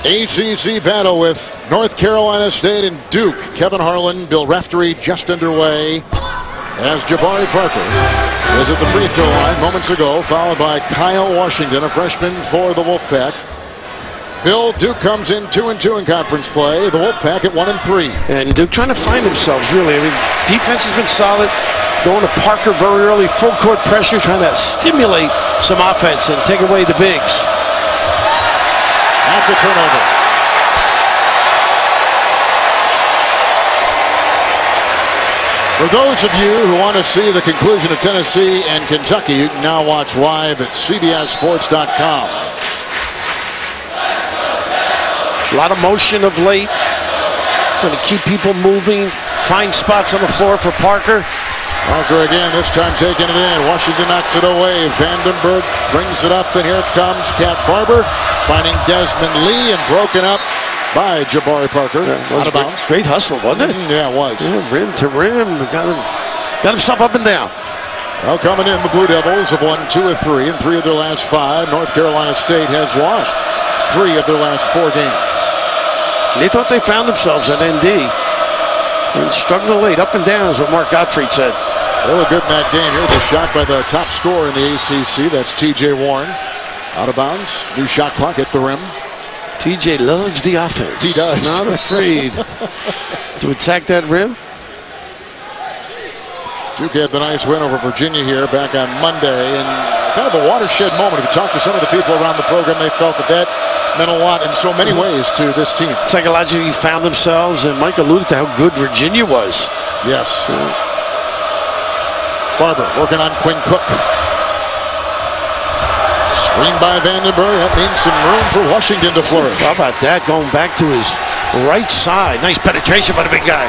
ACC battle with North Carolina State and Duke. Kevin Harlan, Bill Raftery just underway as Jabari Parker is at the free throw line moments ago, followed by Kyle Washington, a freshman for the Wolfpack. Bill, Duke comes in 2-2 in conference play. The Wolfpack at 1-3. And Duke trying to find themselves, really. I mean, defense has been solid. Going to Parker very early, full court pressure, trying to stimulate some offense and take away the bigs. That's a turnover. For those of you who want to see the conclusion of Tennessee and Kentucky, you can now watch live at CBSSports.com. A lot of motion of late. Trying to keep people moving. Find spots on the floor for Parker. Parker again, this time taking it in. Washington knocks it away. Vandenberg brings it up, and here comes Cat Barber, finding Desmond Lee, and broken up by Jabari Parker. Out of bounds. Great hustle, wasn't it? Yeah, it was. Yeah, rim to rim. Got himself up and down. Well, coming in, the Blue Devils have won 2 of 3 in 3 of their last 5. North Carolina State has lost 3 of their last 4 games. They thought they found themselves at ND. And struggling late, up and down is what Mark Gottfried said. They were good in that game. Here's a shot by the top scorer in the ACC. That's T.J. Warren. Out of bounds. New shot clock at the rim. T.J. loves the offense. He does. Not afraid to attack that rim. Duke had the nice win over Virginia here back on Monday. And kind of a watershed moment. If you talk to some of the people around the program, they felt that meant a lot in so many ways to this team. Psychologically found themselves, and Mike alluded to how good Virginia was. Yes. Barber working on Quinn Cook. Screen by Vandenberg. That means some room for Washington to flourish. How about that? Going back to his right side. Nice penetration by the big guy.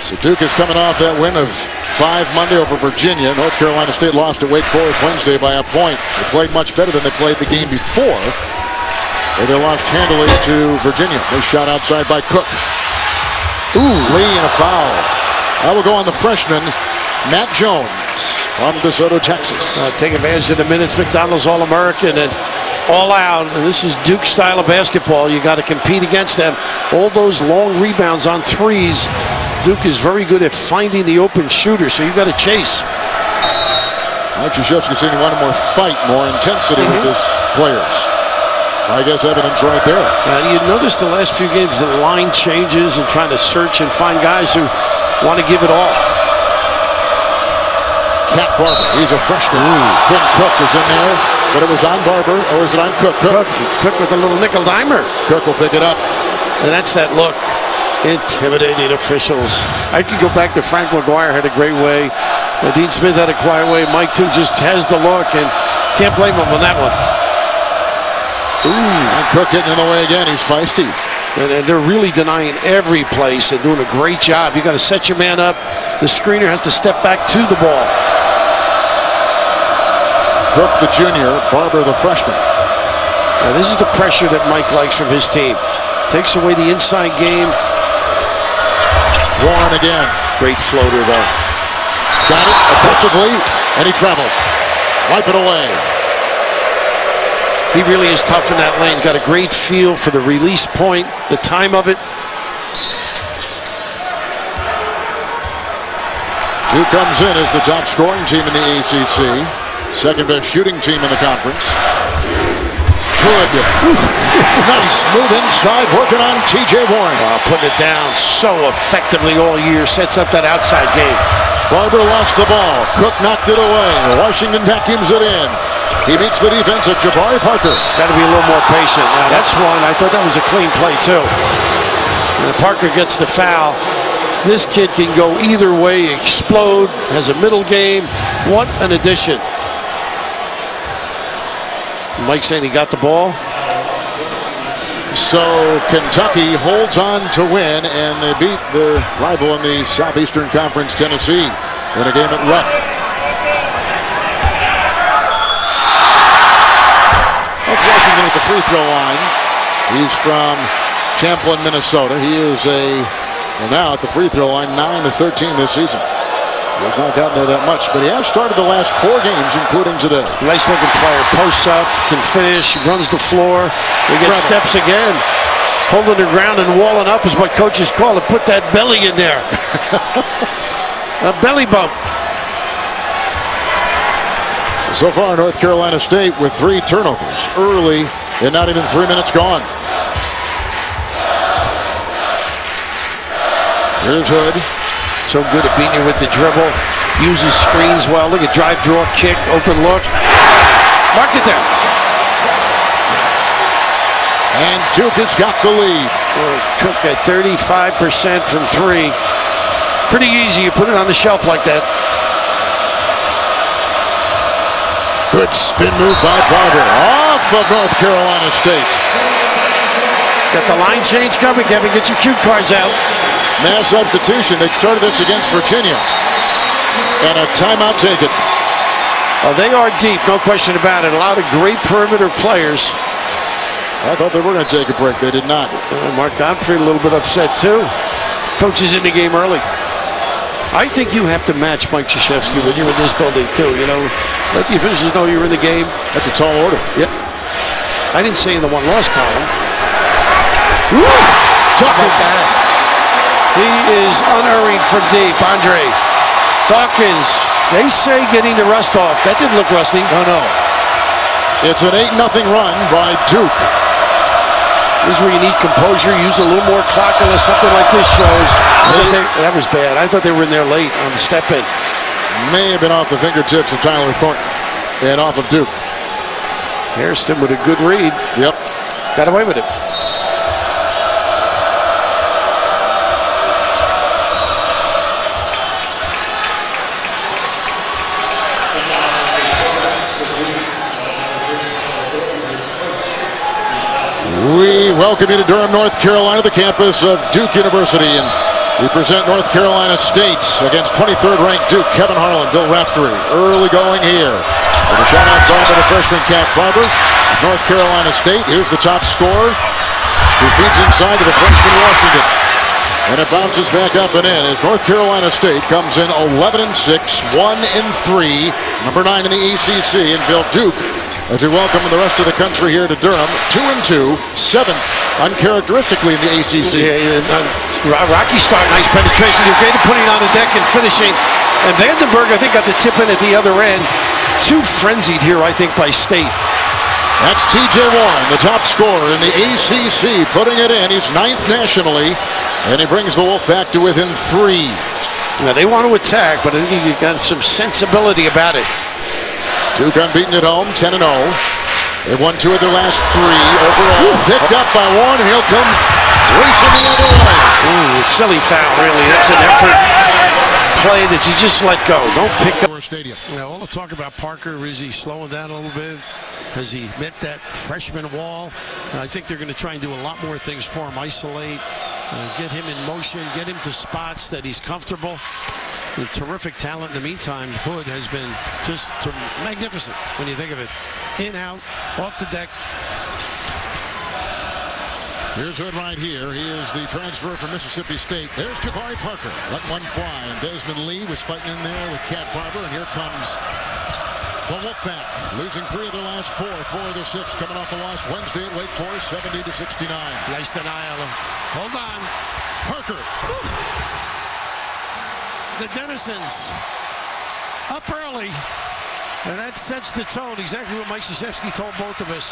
So Duke is coming off that win of 5 Monday over Virginia. North Carolina State lost at Wake Forest Wednesday by a point. They played much better than they played the game before, where they lost handily to Virginia. They shot outside by Cook. Ooh, Lee and a foul. That will go on the freshman, Matt Jones from DeSoto, Texas. Take advantage of the minutes. McDonald's All-American and all out. And this is Duke's style of basketball. You got to compete against them. All those long rebounds on threes. Duke is very good at finding the open shooter, so you got to chase. Mike Krzyzewski said he wanted more fight, more intensity with his players. I guess evidence right there. You notice the last few games, the line changes and trying to search and find guys who want to give it all. Cat Barber, he's a freshman. Quinn Cook is in there, but it was on Barber, or is it on Cook? Cook with a little nickel dimer. Cook will pick it up. And that's that look. Intimidating officials. I could go back to Frank McGuire, had a great way. Dean Smith had a quiet way. Mike, too, just has the look, and can't blame him on that one. Ooh, and Cook getting in the way again. He's feisty. And they're really denying every place and doing a great job. You got to set your man up. The screener has to step back to the ball. Cook, the junior. Barber, the freshman. Now, this is the pressure that Mike likes from his team. Takes away the inside game. Warren again. Great floater, though. Got it effectively, and he traveled. Wipe it away. He really is tough in that lane. Got a great feel for the release point, the time of it. Duke comes in as the top scoring team in the ACC. Second best shooting team in the conference. Good. Nice move inside, working on T.J. Warren. Putting it down so effectively all year. Sets up that outside game. Barber lost the ball. Cook knocked it away. Washington vacuums it in. He beats the defense of Jabari Parker. Got to be a little more patient. Now, that's one. I thought that was a clean play, too. And Parker gets the foul. This kid can go either way, explode, has a middle game. What an addition. Mike saying he got the ball. So Kentucky holds on to win, and they beat their rival in the Southeastern Conference, Tennessee, in a game at Rupp. That's Washington at the free throw line. He's from Champlin, Minnesota. He is now at the free throw line, 9 of 13 this season. He's not gotten there that much, but he has started the last 4 games, including today. Nice looking player. Posts up, can finish, runs the floor. He gets steps again. Holding the ground and walling up is what coaches call it. Put that belly in there. A belly bump. So far, North Carolina State with 3 turnovers early and not even 3 minutes gone. Here's Hood. So good at beating you with the dribble. Uses screens well. Look at drive, draw, kick, open look. Mark it there. And Duke has got the lead. Cook at 35% from 3. Pretty easy. You put it on the shelf like that. Good spin move by Barber. Off of North Carolina State. Got the line change coming, Kevin. Get your cue cards out. Mass substitution. They started this against Virginia. And a timeout taken. Oh, they are deep, no question about it. A lot of great perimeter players. I thought they were going to take a break. They did not. Mark Godfrey a little bit upset, too. Coach is in the game early. I think you have to match Mike Krzyzewski when you're in this building, too. You know, let the officials know you're in the game. That's a tall order. Yep. I didn't say in the one-loss column. Talk about that. He is unerring from deep. Andre Dawkins, they say getting the rust off. That didn't look rusty. No. It's an 8-0 run by Duke. This is where you need composure, use a little more clock unless something like this shows. That was bad. I thought they were in there late on the step in. May have been off the fingertips of Tyler Thornton and off of Duke. Hairston with a good read. Yep. Got away with it. We welcome you to Durham, North Carolina, the campus of Duke University, and we present North Carolina State against 23rd ranked Duke. Kevin Harlan, Bill Raftery, early going here. And the shot outside by the freshman Cat Barber. North Carolina State, here's the top scorer, who feeds inside to the freshman Washington. And it bounces back up and in as North Carolina State comes in 11-6, 1-3, number 9 in the ACC, and Bill Duke, as we welcome the rest of the country here to Durham, 2-2, 7th uncharacteristically in the ACC. Rocky start, nice penetration. You're great at putting on the deck and finishing. And Vandenberg, I think, got the tip in at the other end. Too frenzied here, I think, by State. That's T.J. Warren, the top scorer in the ACC, putting it in. He's 9th nationally, and he brings the Wolfpack to within 3. Now, they want to attack, but I think you got some sensibility about it. Duke unbeaten at home, 10-0. They've won 2 of their last 3 overall. Picked up by Warren, and he'll come racing the other way. Ooh, silly foul, really. That's an effort play that you just let go. Don't pick up. Stadium. Now, all the talk about Parker, is he slowing down a little bit? Has he met that freshman wall? I think they're going to try and do a lot more things for him. Isolate, get him in motion, get him to spots that he's comfortable. The terrific talent in the meantime. Hood has been just magnificent when you think of it. In, out, off the deck. Here's Hood right here. He is the transfer from Mississippi State. There's Jabari Parker. Let one fly. And Desmond Lee was fighting in there with Cat Barber. And here comes the Wolfpack, losing 3 of their last 4. 4 of their 6 coming off a loss Wednesday at Wake Forest, 70-69. Nice denial. Hold on. Parker. The Denizens up early, and that sets the tone. Exactly what Mike Krzyzewski told both of us.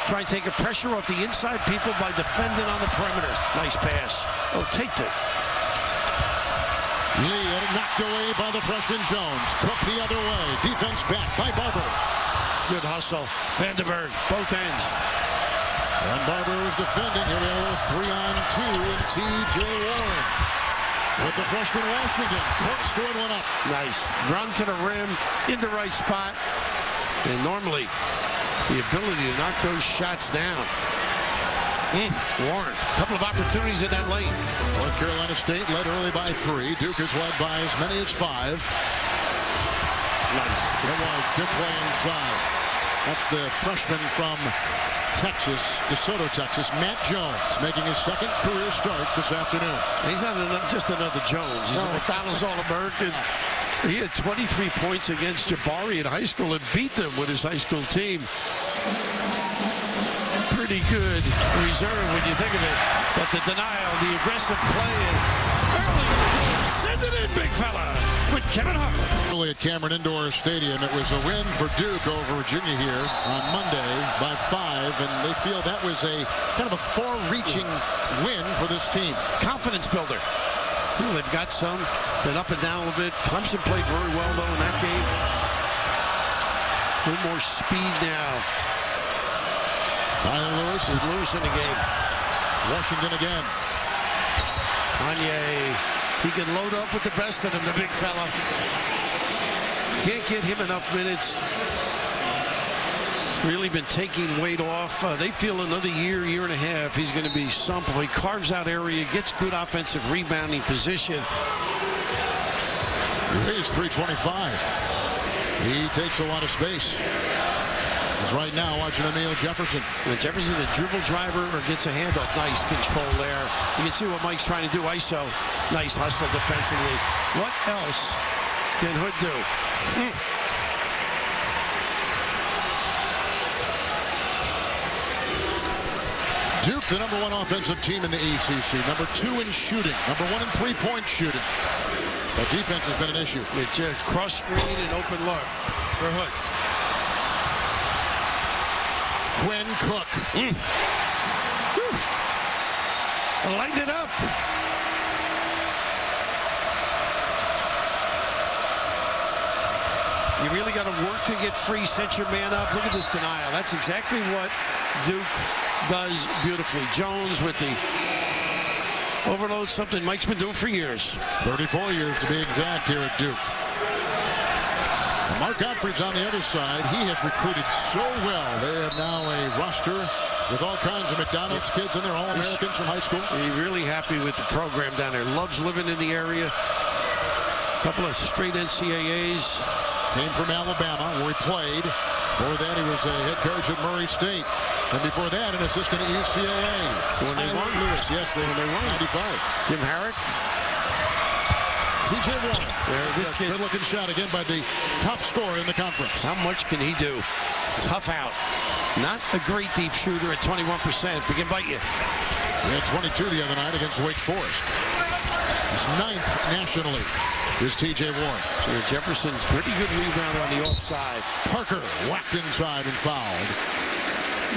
Try and take a pressure off the inside people by defending on the perimeter. Nice pass. Oh, take that. Lee had it knocked away by the freshman Jones. Cook the other way. Defense back by Barber. Good hustle. Vandenberg, both ends. And Barber was defending. Here we are, 3-on-2 and T.J. Warren. With the freshman Washington, Cook scored one up. Nice. Run to the rim, in the right spot. And normally, the ability to knock those shots down. Warren, a couple of opportunities in that lane. North Carolina State led early by 3. Duke is led by as many as 5. Nice. It was good play inside. That's the freshman from Texas, DeSoto, Texas, Matt Jones, making his 2nd career start this afternoon. He's not just another Jones. He's a McDonald's All-American. He had 23 points against Jabari in high school and beat them with his high school team. Pretty good reserve when you think of it. But the denial, the aggressive play, and early send it in, big fella, with Kevin Hart. Early at Cameron Indoor Stadium, it was a win for Duke over Virginia here on Monday by 5, and they feel that was a kind of a far-reaching win for this team. Confidence builder. They've got some, been up and down a little bit. Clemson played very well, though, in that game. A little more speed now. Tyler Lewis is loose in the game. Washington again. Kanye, he can load up with the best of them, the big fella. Can't get him enough minutes. Really been taking weight off. They feel another year and a half, he's going to be something. He carves out area, gets good offensive rebounding position. He's 325. He takes a lot of space. He's right now watching Emil Jefferson. And Jefferson, a dribble driver or gets a handoff. Nice control there. You can see what Mike's trying to do. ISO. Nice hustle defensively. What else can Hood do? Duke, the #1 offensive team in the ACC. #2 in shooting. #1 in three-point shooting. But defense has been an issue. It's just cross screen and open look for Hood. Quinn Cook. Light it up. You really got to work to get free, set your man up. Look at this denial. That's exactly what Duke does beautifully. Jones with the overload, something Mike's been doing for years. 34 years to be exact here at Duke. Mark Gottfried's on the other side. He has recruited so well. They have now a roster with all kinds of McDonald's kids in there, All-Americans from high school. He's really happy with the program down there. Loves living in the area. A couple of straight NCAAs. Came from Alabama, where he played. Before that, he was a head coach at Murray State. And before that, an assistant at UCLA. When they won, Lewis, yes, when they won 95. Jim Herrick. TJ Warren. This good-looking shot again by the top scorer in the conference. How much can he do? Tough out. Not a great deep shooter at 21%. He can bite you. He had 22 the other night against Wake Forest. He's 9th nationally. Is TJ Warren. Jefferson, pretty good rebound on the offside. Parker whacked inside and fouled.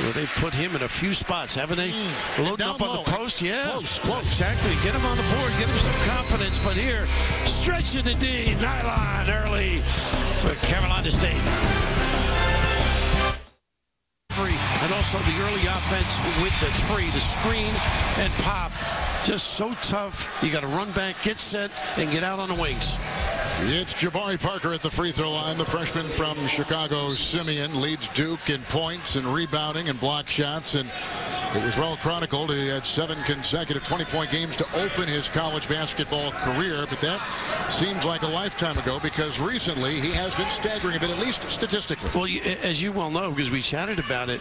Well, they've put him in a few spots, haven't they? Loading up on the post, yeah. Close. Exactly. Get him on the board, get him some confidence. But here, stretching the D, nylon early for Carolina State. And also the early offense with the three, the screen and pop. Just so tough. You got to run back, get set, and get out on the wings. It's Jabari Parker at the free throw line. The freshman from Chicago, Simeon, leads Duke in points and rebounding and block shots. And it was well chronicled. He had 7 consecutive 20-point games to open his college basketball career. But that seems like a lifetime ago because recently he has been staggering a bit, at least statistically. Well, as you well know, because we chatted about it,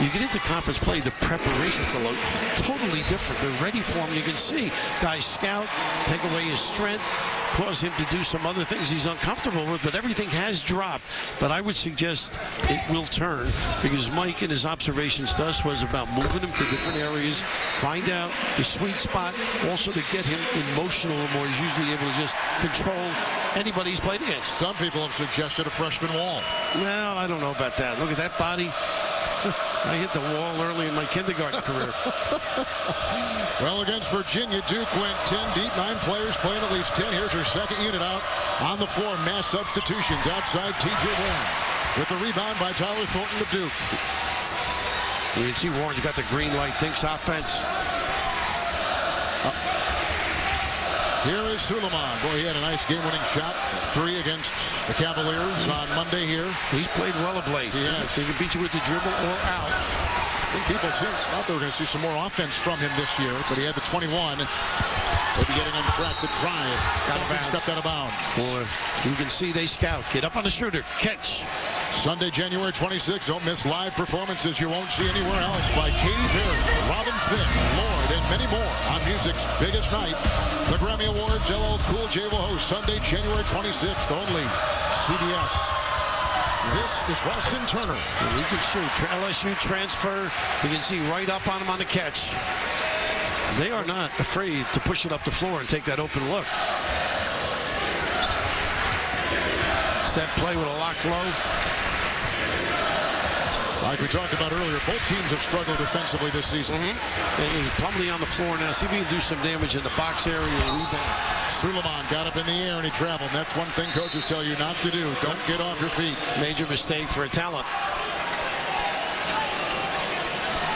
you get into conference play, the preparation's totally different. They're ready for him. You can see guys scout, take away his strength, cause him to do some other things he's uncomfortable with, but everything has dropped. But I would suggest it will turn because Mike in his observations to us was about moving him to different areas, find out the sweet spot, also to get him emotional a little more. He's usually able to just control anybody he's played against. Some people have suggested a freshman wall. Well, I don't know about that. Look at that body. I hit the wall early in my kindergarten career. Well, against Virginia, Duke went 10 deep. 9 players playing at least 10. Here's her second unit out on the floor. Mass substitutions outside TJ Warren. With the rebound by Tyler Thornton of Duke. You can see Warren's got the green light, thinks offense. Here is Suleiman. Boy, he had a nice game-winning shot. 3 against the Cavaliers on Monday here. He's played well of late. He has. He can beat you with the dribble or out. I think people thought they were going to see some more offense from him this year, but he had the 21. Maybe getting on track to drive. Stepped out of bounds. Boy, you can see they scout. Get up on the shooter. Catch. Sunday, January 26th. Don't miss live performances you won't see anywhere else by Katy Perry, Robin Thicke, Lorde, and many more on music's biggest night. The Grammy Awards, LL Cool J will host Sunday, January 26th, only CBS. This is Ralston Turner. And he can shoot. LSU transfer. You can see right up on him on the catch. They are not afraid to push it up the floor and take that open look. Set play with a lock low. Like we talked about earlier, both teams have struggled defensively this season. And Plumlee on the floor now. See if he can do some damage in the box area. Rebound. Suleiman got up in the air and he traveled. That's one thing coaches tell you not to do. Don't get off your feet. Major mistake for a talent.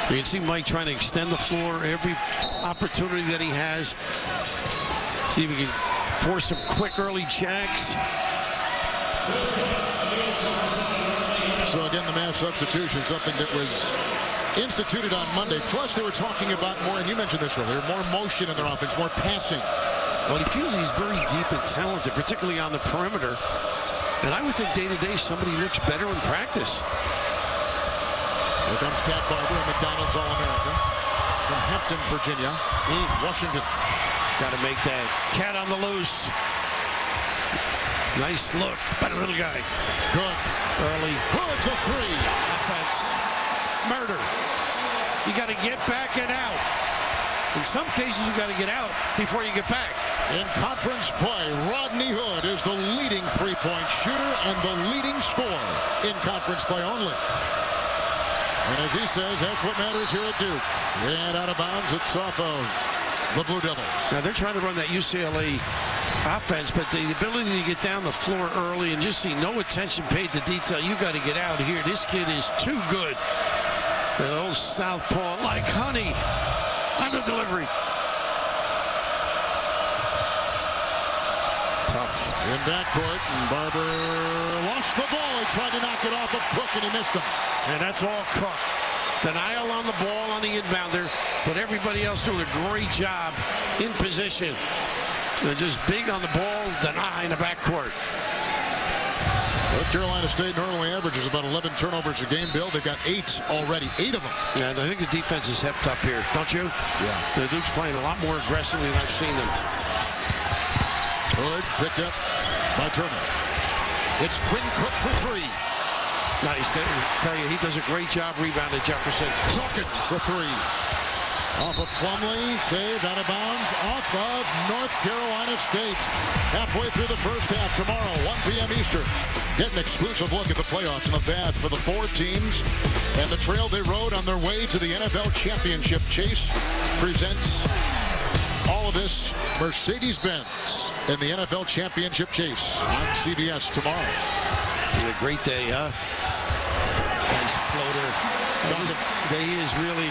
You can see Mike trying to extend the floor every opportunity that he has. See if he can force some quick early jacks. So again, the mass substitution, something that was instituted on Monday. Plus, they were talking about more, and you mentioned this earlier, more motion in their offense, more passing. Well, he feels he's very deep and talented, particularly on the perimeter. And I would think day-to-day somebody looks better in practice. Here comes Cat Barber, a McDonald's All-American from Hampton, Virginia. Washington. Got to make that. Cat on the loose. Nice look by the little guy. Good. Early. Good, the three. Offense. Murder. You got to get back and out. In some cases, you got to get out before you get back. In conference play, Rodney Hood is the leading three-point shooter and the leading scorer in conference play only. And as he says, that's what matters here at Duke. And out of bounds, it's off of the Blue Devils. Now, they're trying to run that UCLA offense, but the ability to get down the floor early and just see no attention paid to detail. You got to get out here. This kid is too good. That old southpaw, like honey, on the delivery. Tough. In backcourt, and Barber lost the ball. He tried to knock it off of Cook, and he missed him. And that's all Cook. Denial on the ball on the inbounder, but everybody else doing a great job in position. They're just big on the ball, deny in the backcourt. North Carolina State normally averages about 11 turnovers a game, Bill. They've got 8 already, 8 of them. Yeah, and I think the defense is hepped up here, don't you? Yeah. The Duke's playing a lot more aggressively than I've seen them. Hood picked up by Turner. It's Quinn Cook for 3. Nice. I tell you, he does a great job rebounding Jefferson. Dawkins, a 3. Off of Plumlee, saved out of bounds, off of North Carolina State. Halfway through the first half tomorrow, 1 p.m. Eastern. Get an exclusive look at the playoffs and the bath for the 4 teams and the trail they rode on their way to the NFL Championship. Chase presents all of this Mercedes-Benz in the NFL Championship Chase on CBS tomorrow. It's a great day, huh? Nice floater. He is really...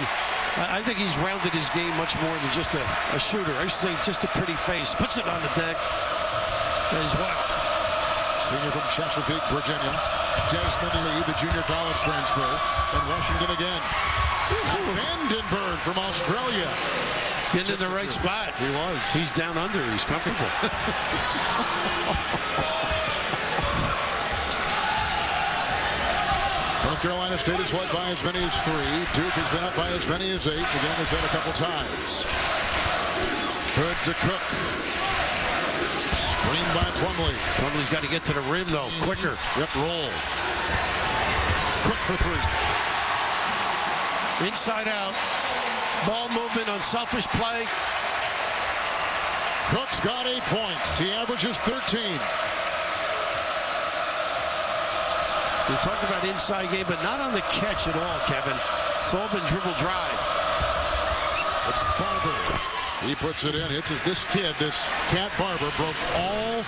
I think he's rounded his game much more than just a shooter. I used to say just a pretty face. Puts it on the deck as well. Senior from Chesapeake, Virginia. Desmond Lee, the junior college transfer. And Washington again. Vandenberg from Australia. Getting in the right spot. He was. He's down under. He's comfortable. North Carolina State has led by as many as 3. Duke has been up by as many as 8. Again, has had a couple times. Hood to Cook. Screen by Plumlee. Plumlee's got to get to the rim, though, quicker. Yep, roll. Cook for 3. Inside out. Ball movement, unselfish play. Cook's got 8 points. He averages 13. We talked about inside game, but not on the catch at all, Kevin. It's all been dribble drive. It's Barber. He puts it in. It's this kid, this Cat Barber, broke all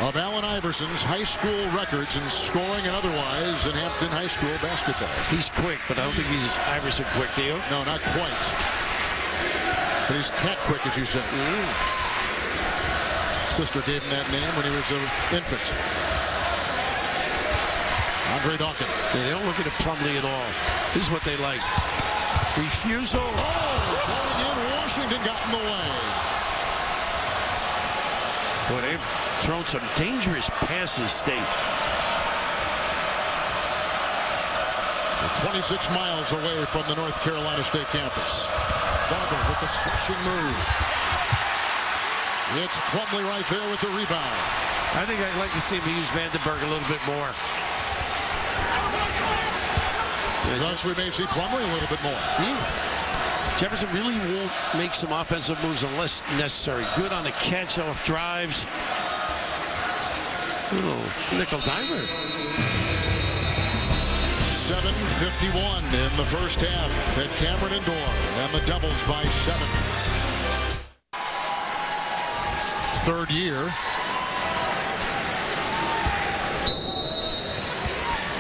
of Allen Iverson's high school records in scoring and otherwise in Hampton High School basketball. He's quick, but I don't think he's Iverson quick, do you? No, not quite. But he's Cat quick, as you said. Sister gave him that name when he was an infant. Andre Dawkins. They don't look at the Plumlee at all. This is what they like. Refusal. Going in, Washington got in the way. Boy, they've thrown some dangerous passes, State. 26 miles away from the North Carolina State campus. Barber with the slashing move. It's Plumlee right there with the rebound. I think I'd like to see him use Vandenberg a little bit more. Thus, we may see Plumlee a little bit more. Jefferson really won't make some offensive moves unless necessary. Good on the catch off drives. Little nickel dimer. 7:51 in the first half at Cameron Indoor, and the Devils by 7. Third year.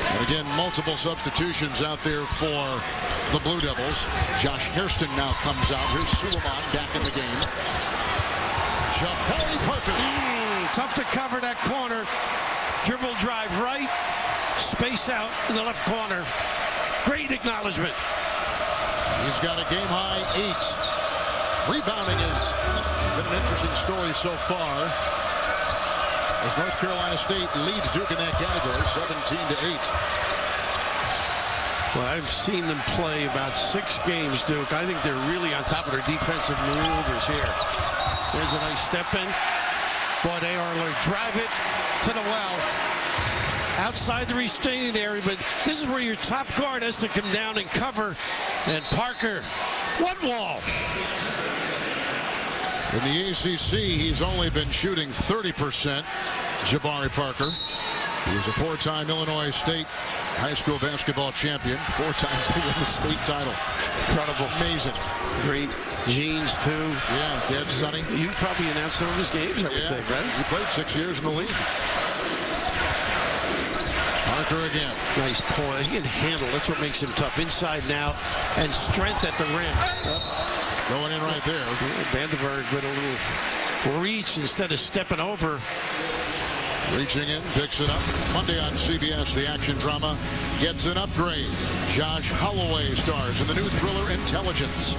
And again, multiple substitutions out there for the Blue Devils. Josh Hairston now comes out. Here's Suleiman back in the game. Jabari Parker. Tough to cover that corner. Dribble drive right. Space out in the left corner. Great acknowledgement. He's got a game-high 8. Rebounding has been an interesting story so far, as North Carolina State leads Duke in that category, 17-8. Well, I've seen them play about 6 games, Duke. I think they're really on top of their defensive maneuvers here. There's a nice step in. Boy, they are like drive it to the well. Outside the restraining area, but this is where your top guard has to come down and cover. And Parker, what wall? In the ACC, he's only been shooting 30%. Jabari Parker. He's a 4-time Illinois State high school basketball champion. 4 times they win the state title. Incredible. Amazing. Great genes, too. Yeah, Dad Sonny. You probably announced some of his games, I would think, right? He played 6 years in the league. Parker again. Nice point. He can handle. That's what makes him tough. Inside now, and strength at the rim. Going in right there. Vandenberg with a little reach instead of stepping over. Reaching in, picks it up. Monday on CBS, the action drama gets an upgrade. Josh Holloway stars in the new thriller Intelligence.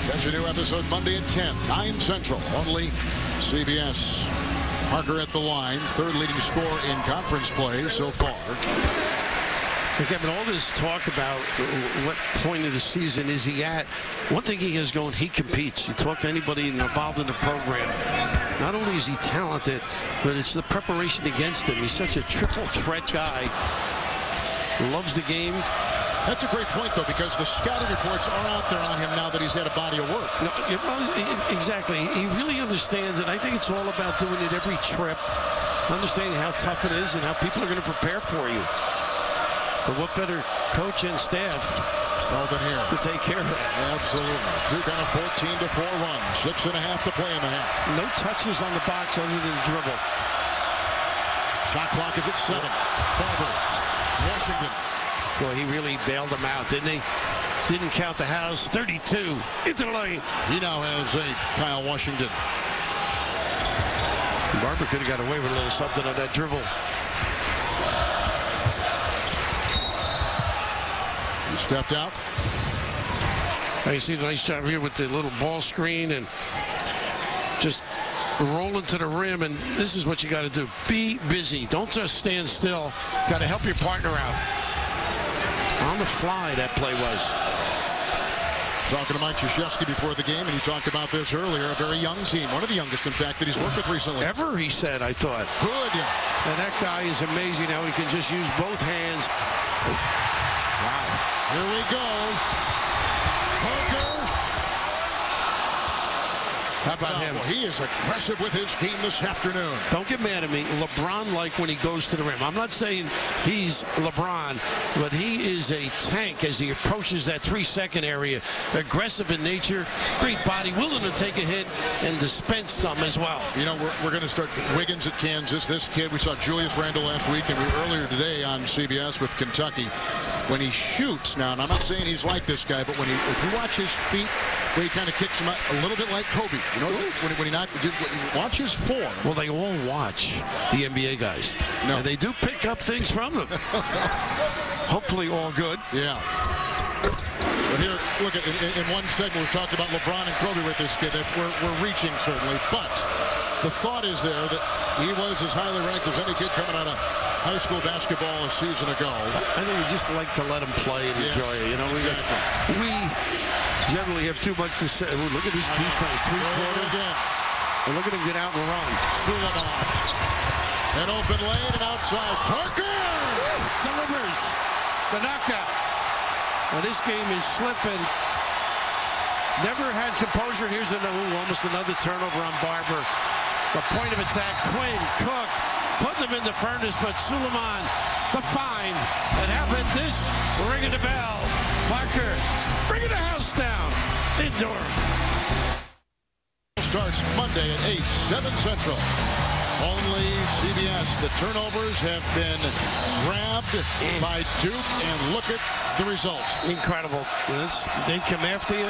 Catch a new episode Monday at 10, 9 Central, only CBS. Parker at the line, 3rd leading scorer in conference play so far. Kevin, all this talk about what point of the season is he at, one thing he has going, he competes. You talk to anybody involved in the program, not only is he talented, but it's the preparation against him. He's such a triple threat guy. Loves the game. That's a great point, though, because the scouting reports are out there on him now that he's had a body of work. No, exactly. He really understands it. I think it's all about doing it every trip, understanding how tough it is and how people are going to prepare for you. But what better coach and staff than here to take care of that? Absolutely. Duke on a 14-4 run. 6.5 to play in the half. No touches on the box other than dribble. Shot clock is at 7. Barber. Washington. Boy, he really bailed him out, didn't he? Didn't count the house. 32 into the lane. He now has a Kyle Washington. Barber could have got away with a little something on that dribble. He stepped out. You see a nice job here with the little ball screen and just rolling to the rim. And this is what you got to do. Be busy. Don't just stand still. Got to help your partner out. On the fly, that play was. Talking to Mike Krzyzewski before the game, and he talked about this earlier. A very young team, one of the youngest, in fact, that he's worked with recently. Ever, he said, I thought. Good. And that guy is amazing how he can just use both hands. Wow. Here we go. Parker. How about him? He is aggressive with his game this afternoon. Don't get mad at me. LeBron-like when he goes to the rim. I'm not saying he's LeBron, but he is a tank as he approaches that 3-second area. Aggressive in nature, great body, willing to take a hit and dispense some as well. You know, we're going to start Wiggins at Kansas. This kid, we saw Julius Randle last week, and we earlier today on CBS with Kentucky. When he shoots now, and I'm not saying he's like this guy, but if you watch his feet, where he kind of kicks him out, a little bit like Kobe. You know, when he knocked, watch his form. Well, they all watch the NBA guys. No. And they do pick up things from them. Hopefully all good. Yeah. But here, look, in one segment, we've talked about LeBron and Kobe with this kid. We're reaching, certainly. But the thought is there that he was as highly ranked as any kid coming out of high school basketball a season ago. I think we just like to let them play and enjoy it. You know, exactly. we generally have too much to say. Ooh, look at this defense, three-quarter. And look at him get out and run. Suleiman. An open lane and outside. Parker delivers the knockout. Now this game is slipping. Never had composure. Here's almost another turnover on Barber. The point of attack, Quinn, Cook, put them in the furnace, but Suleiman, the find. And how about this? Ringing the bell. Parker, bringing the house down. Indoor. Starts Monday at 8, 7 Central. Only CBS. The turnovers have been grabbed by Duke, and look at the results. Incredible. They come after you.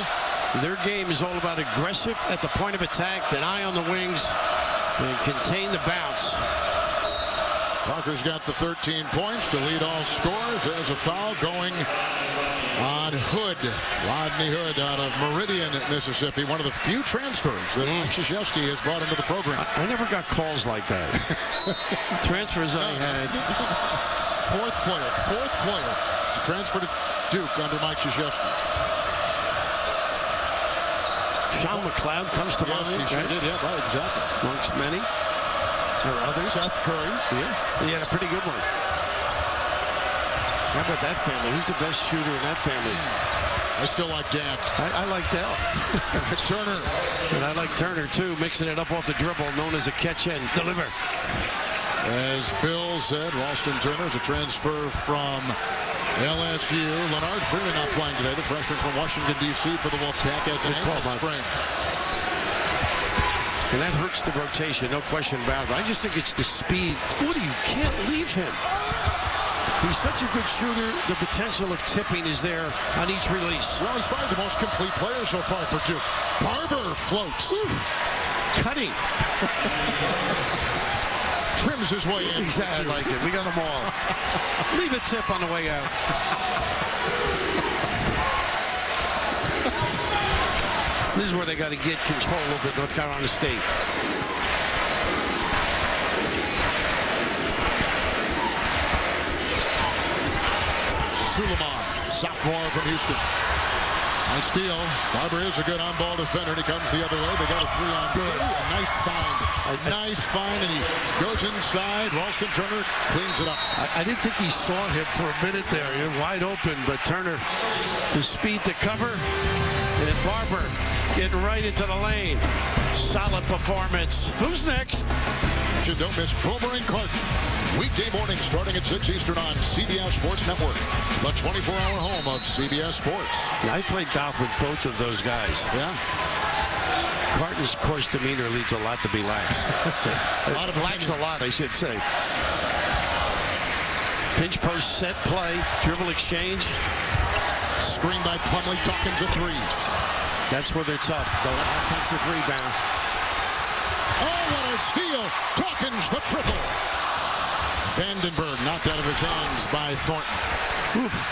Their game is all about aggressive at the point of attack, then eye on the wings, and contain the bounce. Parker's got the 13 points to lead all scores. There's a foul going on Hood. Rodney Hood out of Meridian, Mississippi. One of the few transfers that Mike Krzyzewski has brought into the program. I never got calls like that. Transfers I had. Fourth player. Transferred to Duke under Mike Krzyzewski. Sean McLeod comes to mind. Yes, he sure did. Yeah, right, exactly. Amongst many. Or others. Seth Curry. Yeah. He had a pretty good one. How about that family? Who's the best shooter in that family? I still like Dan. I like Dell. Turner. And I like Turner, too, mixing it up off the dribble, known as a catch-and deliver. As Bill said, Ralston Turner is a transfer from LSU. Leonard Freeman not playing today. The freshman from Washington, D.C. for the Wolfpack has an ankle sprain. And that hurts the rotation, no question about it. I just think it's the speed. Woody, you can't leave him. He's such a good shooter. The potential of tipping is there on each release. Well, he's probably the most complete player so far for Duke. Barber floats. Cutting. Trims his way in. Exactly. I like it. We got them all. Leave a tip on the way out. This is where they got to get control of it, North Carolina State. Suleiman, sophomore from Houston. Nice steal. Barber is a good on-ball defender, and he comes the other way. They got a 3-on-2. A nice find. Nice find, and he goes inside. Ralston Turner cleans it up. I didn't think he saw him for a minute there. He was wide open, but Turner, the speed to cover, and Barber getting right into the lane. Solid performance. Who's next? Don't miss Boomer and Carton. Weekday morning starting at 6 Eastern on CBS Sports Network. The 24-hour home of CBS Sports. I played golf with both of those guys. Yeah. Carton's course demeanor leaves a lot to be lacked. Lacks a lot, I should say. Pinch post set play, dribble exchange. Screen by Plumlee. Dawkins a 3. That's where they're tough. The offensive rebound. Oh, what a steal. Dawkins the triple. Vandenberg knocked out of his hands by Thornton.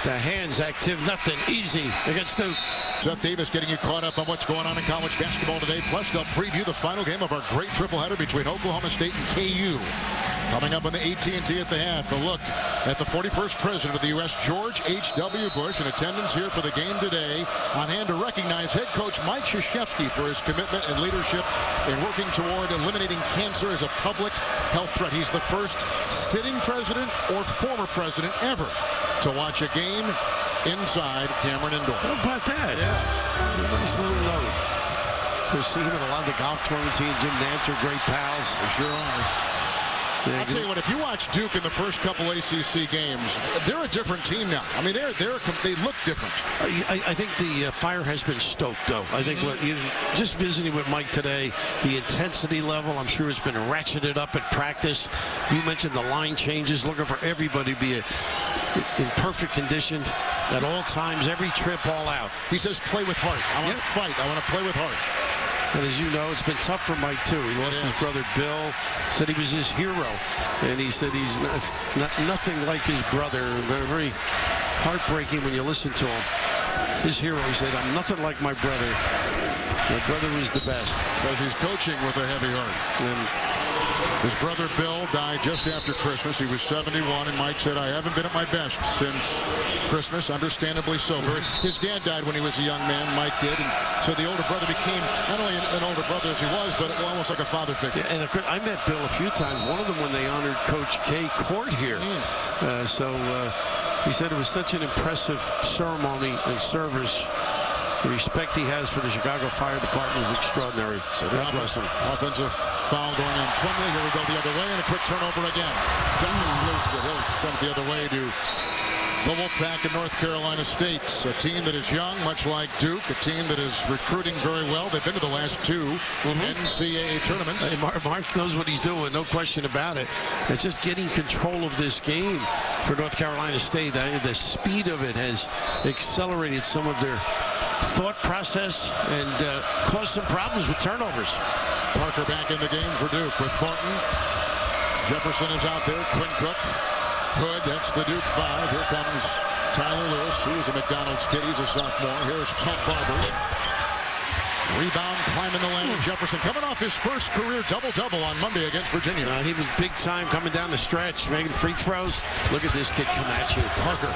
The hands active, nothing easy against Duke. Seth Davis getting you caught up on what's going on in college basketball today. Plus, they'll preview the final game of our great tripleheader between Oklahoma State and KU. Coming up on the AT&T at the half, a look at the 41st President of the U.S., George H.W. Bush, in attendance here for the game today. On hand to recognize head coach Mike Krzyzewski for his commitment and leadership in working toward eliminating cancer as a public health threat. He's the first sitting president or former president ever to watch a game inside Cameron Indoor. How about that? Yeah. Nice little note. We're seeing it a lot of the golf tournaments. He and Jim Nance are great pals. They sure are. Yeah, I'll tell you what, if you watch Duke in the first couple ACC games, they're a different team now. I mean, they look different. I think the fire has been stoked, though. I think just visiting with Mike today, the intensity level, I'm sure, has been ratcheted up at practice. You mentioned the line changes, looking for everybody to be in perfect condition at all times, every trip, all out. He says, play with heart. I want to fight. I want to play with heart. And as you know, it's been tough for Mike, too. He lost his brother, Bill. Said he was his hero. And he said he's nothing like his brother. Very heartbreaking when you listen to him. His hero, he said, I'm nothing like my brother. My brother was the best. Says he's coaching with a heavy heart. And His brother Bill died just after Christmas. He was 71, and Mike said, I haven't been at my best since Christmas, understandably so. His dad died when he was a young man, Mike did, and so the older brother became not only an older brother as he was, but almost like a father figure. Yeah, and I met Bill a few times, one of them when they honored Coach K. Court here. He said it was such an impressive ceremony and service. The respect he has for the Chicago Fire Department is extraordinary. So God bless him. Offensive foul going on Plumlee. Here we go the other way, and a quick turnover again. Duncan's loose, so he'll send it the other way to the Wolfpack in North Carolina State. A team that is young, much like Duke. A team that is recruiting very well. They've been to the last two NCAA tournaments. Hey, Mark knows what he's doing, no question about it. It's just getting control of this game for North Carolina State. The speed of it has accelerated some of their thought process and caused some problems with turnovers. Parker back in the game for Duke with Thornton. Jefferson is out there. Quinn Cook. Hood, that's the Duke 5. Here comes Tyler Lewis. He was a McDonald's kid. He's a sophomore. Here's Kent Barber. Rebound, climbing the lane. Jefferson coming off his first career double-double on Monday against Virginia. He was big time coming down the stretch, making free throws. Look at this kid come at you. Parker.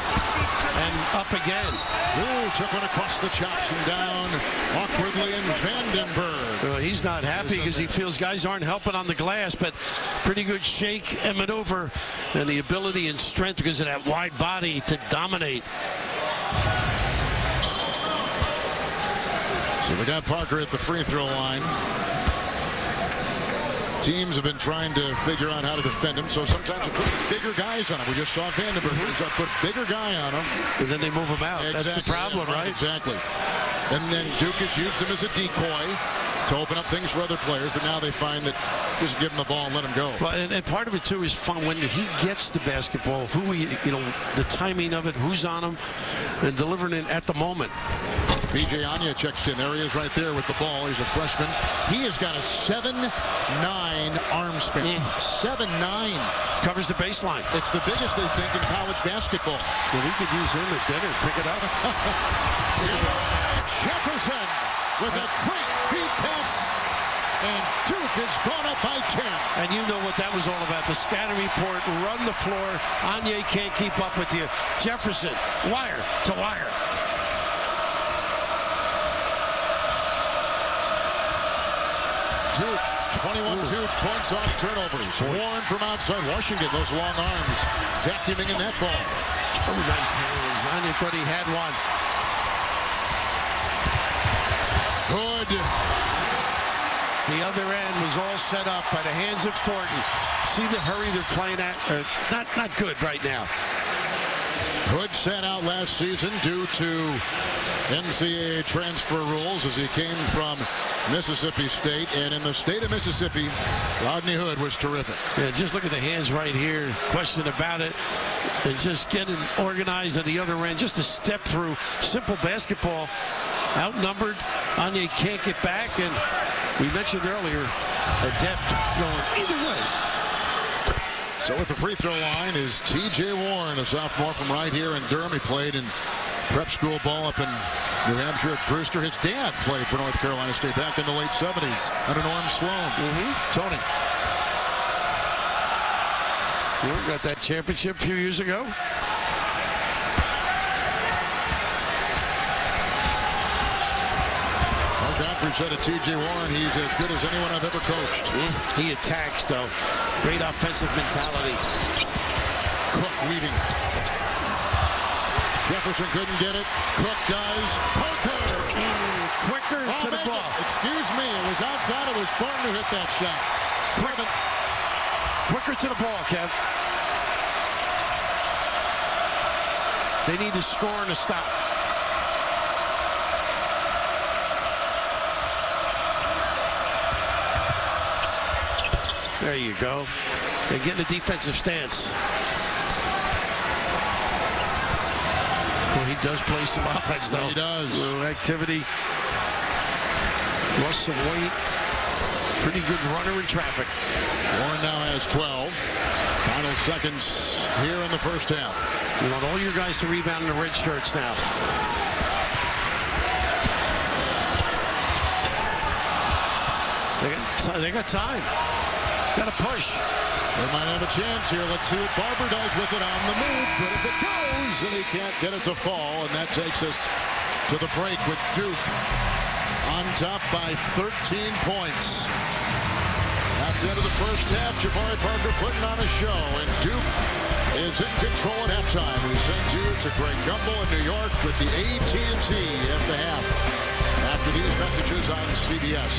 And up again. Ooh, took one across the chops and down awkwardly in Vandenberg. He's not happy because he feels guys aren't helping on the glass, but pretty good shake and maneuver and the ability and strength because of that wide body to dominate. So they got Parker at the free throw line. Teams have been trying to figure out how to defend him, so sometimes they put bigger guys on him. We just saw Vandenberg put a bigger guy on him. And then they move him out. Exactly. That's the problem, right? Exactly. And then Duke has used him as a decoy to open up things for other players, but now they find that just give him the ball and let him go. Well, and part of it, too, is fun. When he gets the basketball, the timing of it, who's on him, and delivering it at the moment. B.J. Anya checks in. There he is right there with the ball. He's a freshman. He has got a 7'9" arm span. 7'9". Covers the baseline. It's the biggest, they think, in college basketball. Well, we could use him at dinner. Pick it up. Jefferson with a great deep pass. And Duke has gone up by 10. And you know what that was all about. The scatter report, run the floor. Anya can't keep up with you. Jefferson, wire to wire. Duke, 21-2 points off turnovers. Warren from outside Washington, those long arms, vacuuming in that ball. Oh, nice hands. Anya thought he had one. Good. The other end was all set up by the hands of Thornton. See the hurry they're playing at? Not good right now. Hood sat out last season due to NCAA transfer rules as he came from Mississippi State. And in the state of Mississippi, Rodney Hood was terrific. Yeah, just look at the hands right here. Question about it. And just getting organized at the other end. Just a step through. Simple basketball. Outnumbered. Anya can't get back. And we mentioned earlier, adept going either way. So with the free throw line is T.J. Warren, a sophomore from right here in Durham. He played in prep school ball up in New Hampshire at Brewster. His dad played for North Carolina State back in the late 70s under Norm Sloan. Tony. You got that championship a few years ago. Godfrey said of T.J. Warren, he's as good as anyone I've ever coached. He attacks, though. Great offensive mentality. Cook weaving. Jefferson couldn't get it. Cook does. Parker. Quicker to the ball. Excuse me. It was outside. It was Thornton who hit that shot. Quicker to the ball, Kev. They need to score and a stop. There you go. They're getting a defensive stance. Well, he does play some offense, though. He does. A little activity. Lost some weight. Pretty good runner in traffic. Warren now has 12. Final seconds here in the first half. You want all your guys to rebound in the red shirts now. They got time. Got to push. They might have a chance here. Let's see what Barber does with it on the move. But if it goes, and he can't get it to fall, and that takes us to the break with Duke on top by 13 points. That's the end of the first half. Jabari Parker putting on a show, and Duke is in control at halftime. We send you to Greg Gumbel in New York with the AT&T at the half. After these messages on CBS.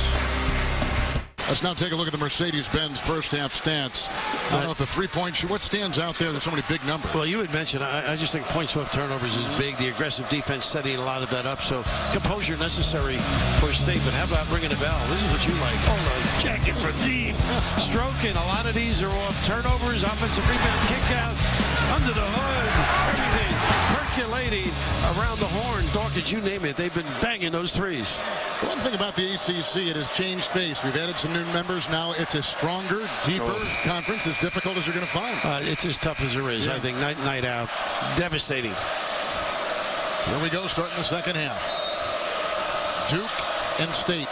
Let's now take a look at the Mercedes-Benz first half stats. I don't know if the three-point shoot, what stands out there? There's so many big numbers. Well, you had mentioned, I just think points off turnovers is big. The aggressive defense setting a lot of that up. So composure necessary for State. But how about ringing a bell? This is what you like. Oh, no, jacket from deep. Stroking. A lot of these are off turnovers, offensive rebound, kick out, under the hood, everything. Percolating around the horn. Dawkins, you name it. They've been banging those threes. One thing about the ACC, it has changed face. We've added some new members. Now it's a stronger, deeper conference, as difficult as you're going to find. It's as tough as there is, I think, night out. Devastating. Here we go, starting the second half. Duke and State.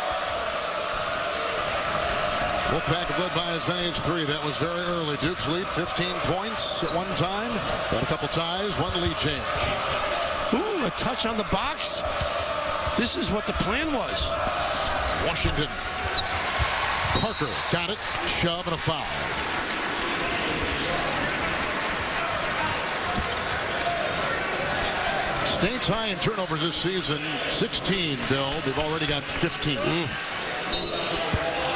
Wolfpack led by as many as 3. That was very early. Duke's lead, 15 points at one time. Got a couple ties, one lead change. Ooh, a touch on the box. This is what the plan was. Washington. Parker got it. Shove and a foul. State's high in turnovers this season. 16, Bill. They've already got 15.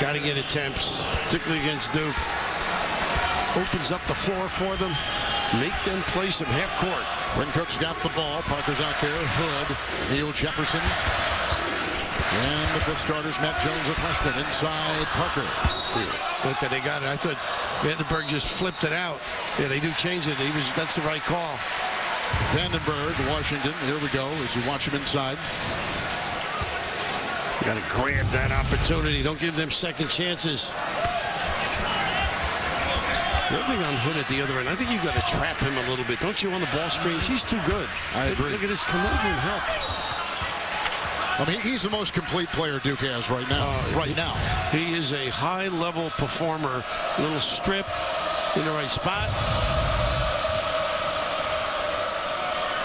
Got to get attempts, particularly against Duke. Opens up the floor for them. Make them play some half court. Quinn Cook's got the ball. Parker's out there. Hood. Neil Jefferson. And the fifth starters, Matt Jones, a freshman. Inside Parker. Okay, they got it. I thought Vandenberg just flipped it out. Yeah, they do change it. That's the right call. Vandenberg, Washington. Here we go as you watch him inside. You got to grab that opportunity. Don't give them second chances. The other thing on Hood at the other end, I think you've got to trap him a little bit. Don't you, on the ball screens? He's too good. I agree. Look at this. Come over and help. I mean, he's the most complete player Duke has right now. He is a high-level performer. Little strip in the right spot.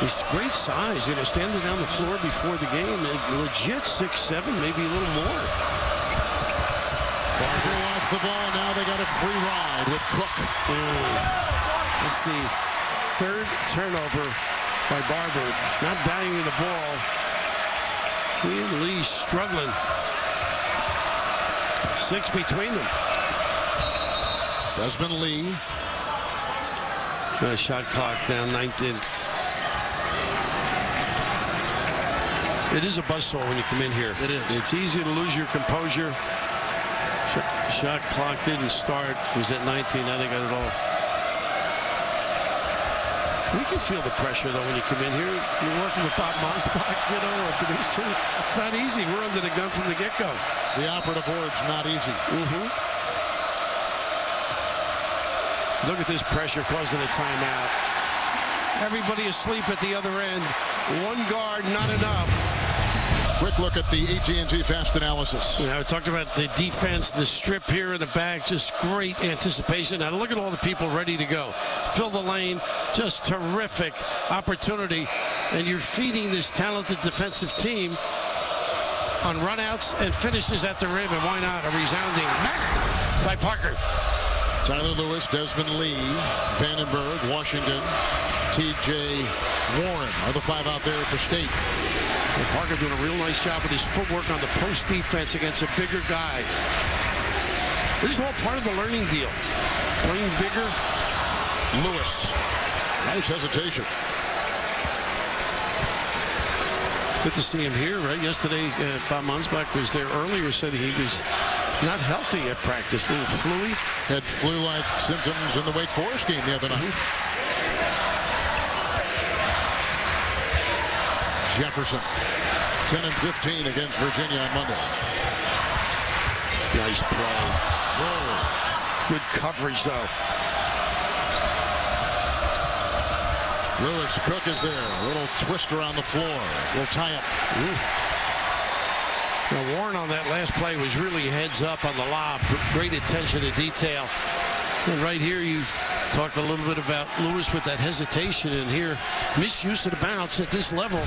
He's great size. Standing down the floor before the game. Legit 6'7", maybe a little more. Parker lost the ball. Now they got a free ride with Cook. That's the third turnover by Barber. Not valuing the ball. He and Lee struggling. 6 between them. Desmond Lee. Shot clock down 19. It is a buzzsaw when you come in here. It is. It's easy to lose your composure. Shot clock didn't start. It was at 19. Now they got it all. We can feel the pressure, though, when you come in here. You're working with Bob Mosbach, a producer. It's not easy. We're under the gun from the get-go. The operative word's not easy. Look at this pressure causing a timeout. Everybody asleep at the other end. One guard, not enough. Quick look at the AT&T fast analysis. Yeah, we talked about the defense, the strip here in the back, just great anticipation. Now look at all the people ready to go. Fill the lane, just terrific opportunity. And you're feeding this talented defensive team on runouts and finishes at the rim. And why not a resounding bang by Parker. Tyler Lewis, Desmond Lee, Vandenberg, Washington, T.J. Warren are the 5 out there for State. And Parker doing a real nice job with his footwork on the post defense against a bigger guy. This is all part of the learning deal. Playing bigger. Lewis. Nice hesitation. It's good to see him here, right? Yesterday, Bob Monsbach was there earlier, said he was not healthy at practice. A little flu-y. Had flu-like symptoms in the Wake Forest game the other night. Jefferson, 10 and 15 against Virginia on Monday. Nice play. Whoa. Good coverage, though. Lewis, Cook is there. A little twist around the floor. Little tie-up. Now, Warren on that last play was really heads up on the lob. Great attention to detail. And right here, you talked a little bit about Lewis with that hesitation, and here, misuse of the bounce at this level.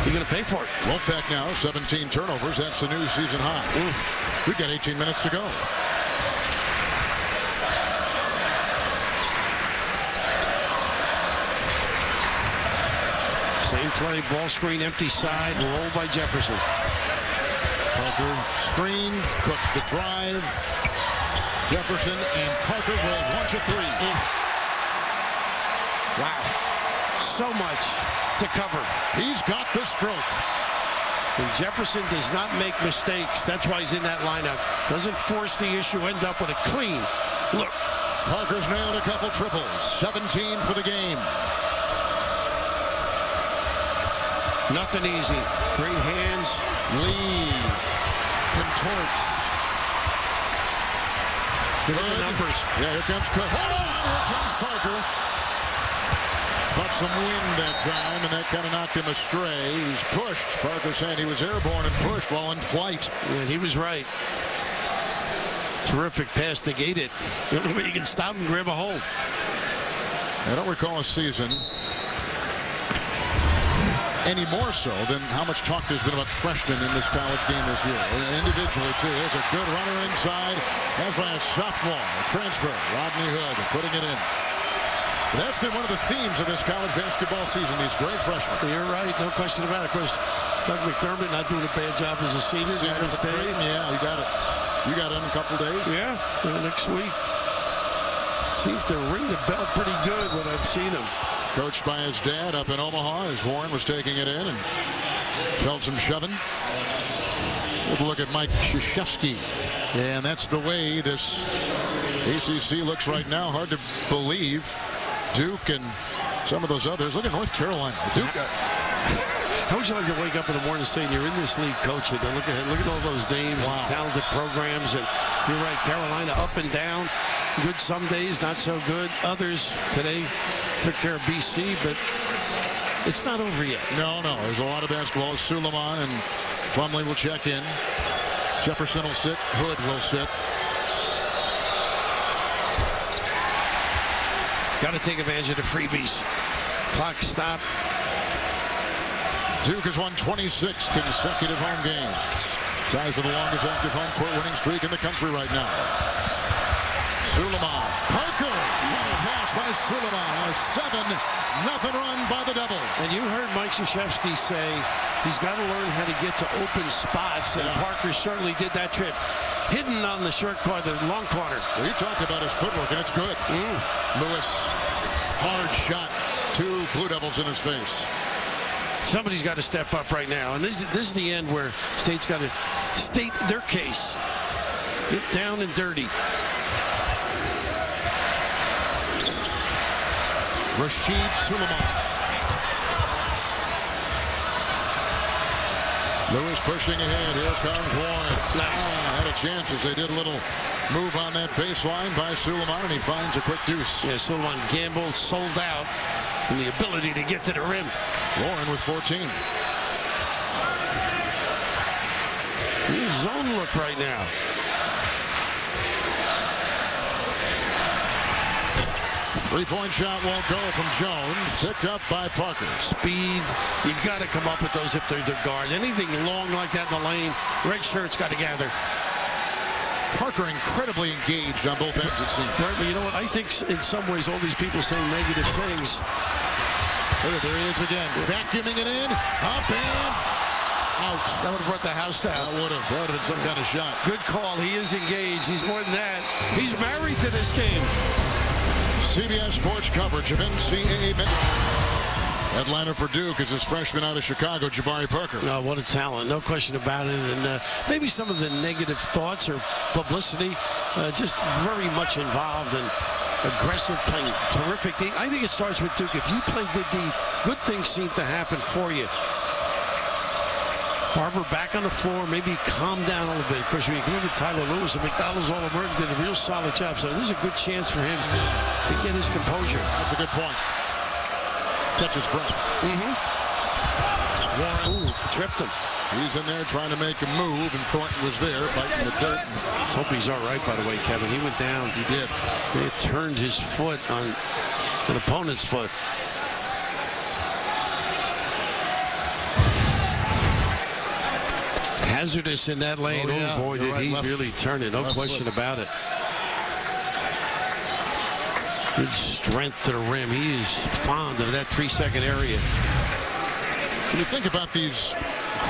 You're going to pay for it. Wolfpack now, 17 turnovers. That's the new season high. We've got 18 minutes to go. Same play, ball screen, empty side, roll by Jefferson. Parker screen, Cook the drive. Jefferson and Parker will launch a three. Wow. So much to cover. He's got the stroke. And Jefferson does not make mistakes. That's why he's in that lineup. Doesn't force the issue, end up with a clean look. Parker's nailed a couple triples. 17 for the game. Nothing easy. Great hands. Lee contorts. Look at the numbers. Yeah, here comes Cook. Hold on! Here comes Parker. Caught some wind that time, and that kind of knocked him astray. He's pushed. Parker saying he was airborne and pushed while in flight. And he was right. Terrific pass, negated. The only way you can stop and grab a hold. I don't recall a season any more so than how much talk there's been about freshmen in this college game this year. Individually, too. There's a good runner inside. That's by a sophomore. Transfer. Rodney Hood putting it in. That's been one of the themes of this college basketball season, these great freshmen. You're right. No question about it. Of course, Doug McDermott not doing a bad job as a senior. Yeah, you got it. You got it in a couple days. Yeah, next week. Seems to ring the bell pretty good when I've seen him. Coached by his dad up in Omaha as Warren was taking it in and felt some shoving. We'll look at Mike Krzyzewski. And that's the way this ACC looks right now. Hard to believe. Duke and some of those others. Look at North Carolina. Duke. How would you like to wake up in the morning saying you're in this league coaching? Look at all those names, wow. Talented programs. And you're right, Carolina up and down. Good some days, not so good. Others today took care of BC, but it's not over yet. No. There's a lot of basketball. Suleiman and Plumlee will check in. Jefferson will sit. Hood will sit. Got to take advantage of the freebies. Clock stop. Duke has won 26 consecutive home games. Ties for the longest active home court winning streak in the country right now. Suleiman. Parker. Pass by Suleiman. A 7-0 run by the Devils. And you heard Mike Krzyzewski say he's got to learn how to get to open spots, and Parker certainly did that trip. Hidden on the short corner, the long corner. Well, you talked about his footwork, and it's good. Lewis, hard shot. 2 Blue Devils in his face. Somebody's got to step up right now, and this is the end where State's got to state their case. Get down and dirty. Rashid Suleiman. Lewis pushing ahead. Here comes Warren. Nice. Had a chance as they did a little move on that baseline by Suleiman, and he finds a quick deuce. Yeah, Suleiman gambled, sold out, and the ability to get to the rim. Warren with 14. Zone look right now. Three-point shot won't go from Jones. Picked up by Parker. Speed. You got to come up with those if they're the guards. Anything long like that in the lane, red shirt's got to gather. Parker incredibly engaged on both ends, it seems. Right, but you know what? I think in some ways all these people saying negative things. Look, there he is again. Vacuuming it in. Up and out. That would have brought the house down. That would have. That would have been some kind of shot. Good call. He is engaged. He's more than that. He's married to this game. CBS Sports coverage of NCAA. Headliner for Duke is his freshman out of Chicago, Jabari Parker. No, what a talent. No question about it. And maybe some of the negative thoughts or publicity just very much involved and aggressive, playing terrific. I think it starts with Duke. If you play good deep, good things seem to happen for you. Barber back on the floor, maybe calm down a little bit. Of course, when you come in with Tyler Lewis, the McDonald's All-American did a real solid job. So this is a good chance for him to get his composure. That's a good point. Catch his breath. Warren tripped him. He's in there trying to make a move, and Thornton was there biting the dirt. Let's hope he's all right, by the way, Kevin. He went down. He did. He had turned his foot on an opponent's foot. Hazardous in that lane. Oh, yeah. Boy, did he really turn it. No question foot. about it. Good strength to the rim. He is fond of that 3-second area. When you think about these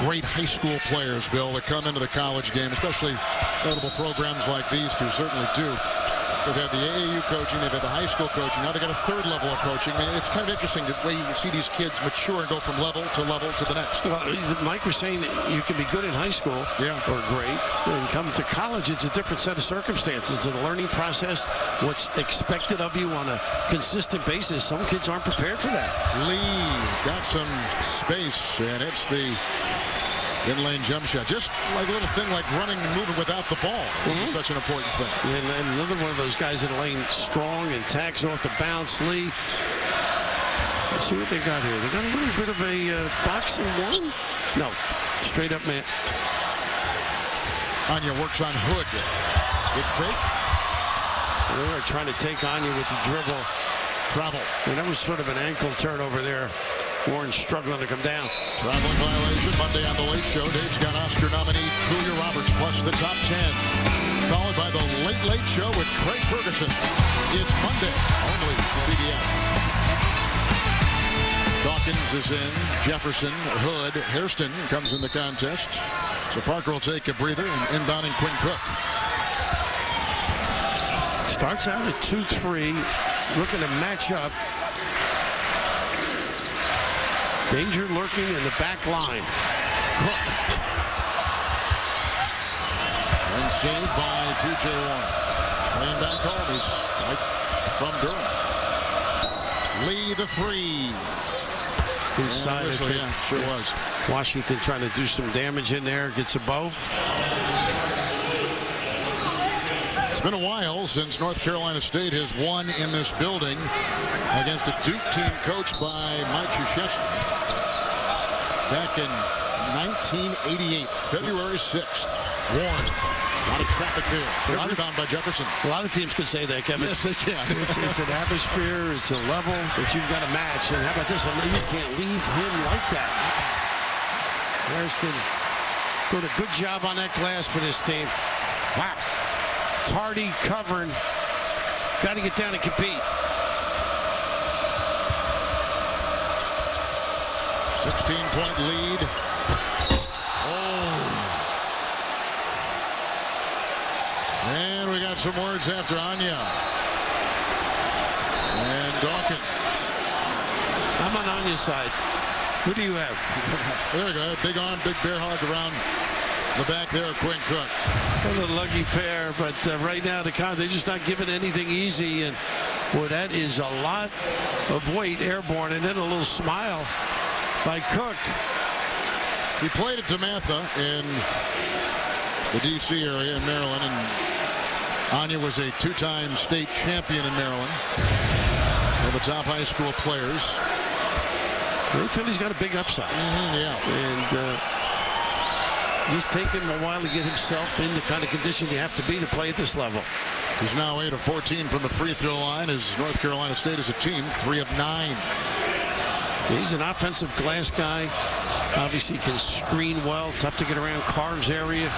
great high school players, Bill, that come into the college game, especially notable programs like these two certainly do. They've had the AAU coaching, they've had the high school coaching, now they've got a third level of coaching. I mean, it's kind of interesting the way you see these kids mature and go from level to the next. Well, Mike was saying that you can be good in high school or great, and come to college, it's a different set of circumstances. It's a learning process, what's expected of you on a consistent basis. Some kids aren't prepared for that. Lee got some space, and it's the in-lane jump shot. Just like a little thing like running and moving without the ball. It's such an important thing. And another one of those guys in the lane, strong and tags off the bounce. Lee. Let's see what they got here. They got a little bit of a boxing one? No. Straight up man. Anya works on Hood. Good fake. They were trying to take Anya with the dribble. Travel. And that was sort of an ankle turnover there. Warren struggling to come down. Traveling violation Monday on The Late Show. Dave's got Oscar nominee Julia Roberts plus the top 10. Followed by The Late Late Show with Craig Ferguson. It's Monday, only CBS. Dawkins is in. Jefferson, Hood, Hairston comes in the contest. So Parker will take a breather and inbounding Quinn Cook. Starts out at 2-3. Looking to match up. Danger lurking in the back line. Cook. And saved by T.J. Warren. Playing back home. He's right from Durham. Lee the three. Inside it. Yeah, sure was. Washington trying to do some damage in there. Gets a bow. It's been a while since North Carolina State has won in this building against a Duke team coached by Mike Krzyzewski. Back in 1988, February 6th. Warren. A lot of traffic there. Rebound by Jefferson. A lot of teams could say that, Kevin. Yes, they can. It's an atmosphere. It's a level that you've got to match. And how about this? You can't leave him like that. Hairston doing a good job on that glass for this team. Wow. Tardy covering. Got to get down and compete. 16-point lead. Oh. And we got some words after Anya. And Dawkins. I'm on Anya's side. Who do you have? There we go. Big arm, big bear hug around the back there of Quinn Cook. A little lucky pair, but right now they're just not giving anything easy. And boy, that is a lot of weight airborne. And then a little smile by Cook. He played at DeMatha in the D.C. area in Maryland, and Anya was a two-time state champion in Maryland. One of the top high school players. They feel he's got a big upside. Yeah. And just taking him a while to get himself in the kind of condition you have to be to play at this level. He's now 8 of 14 from the free throw line as North Carolina State as a team 3 of 9. He's an offensive glass guy. Obviously can screen well. Tough to get around Carr's area.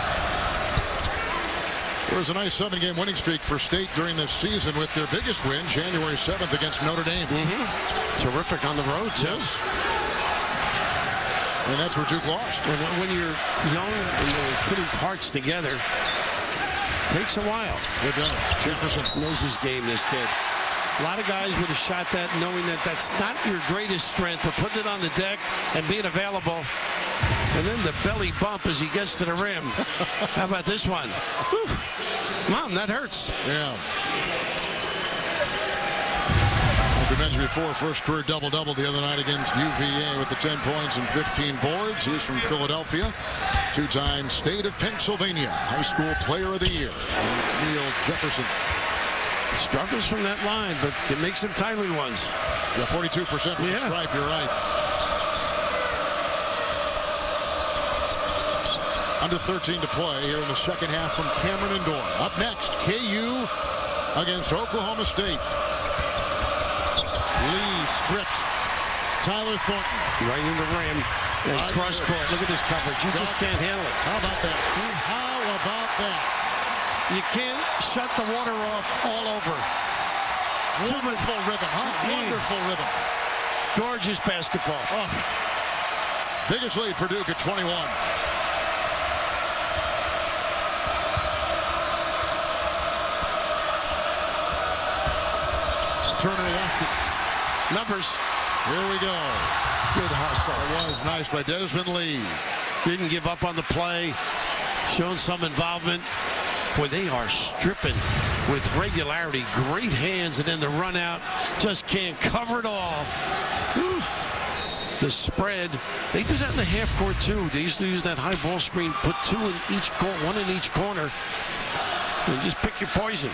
There was a nice 7-game winning streak for State during this season with their biggest win January 7th against Notre Dame. Terrific on the road, too. Yes. And that's where Duke lost. And when you're young and you're putting parts together, it takes a while. It does. Jefferson knows his game, this kid. A lot of guys would have shot that knowing that that's not your greatest strength, but putting it on the deck and being available. And then the belly bump as he gets to the rim. How about this one? Whew. Mom, that hurts. Yeah. Like we mentioned before, first career double-double the other night against UVA with the 10 points and 15 boards. He's from Philadelphia. Two-time State of Pennsylvania High School Player of the Year. Neil Jefferson. Struggles from that line, but can make some timely ones. Yeah, 42% from the stripe, you're right. Under 13 to play here in the second half from Cameron Indoor. Up next, KU against Oklahoma State. Lee stripped. Tyler Thornton. Right in the rim. And cross court. Look at this coverage. You just can't handle it. How about that? How about that? You can't shut the water off all over. Wonderful rhythm, huh? Wonderful rhythm. Gorgeous basketball. Oh. Biggest lead for Duke at 21. Turner left it. Numbers. Here we go. Good hustle. That was nice by Desmond Lee. Didn't give up on the play. Showing some involvement. Boy, they are stripping with regularity. Great hands, and then the run out. Just can't cover it all. Whew. The spread. They did that in the half court, too. They used to use that high ball screen, put two in each corner, one in each corner, and just pick your poison.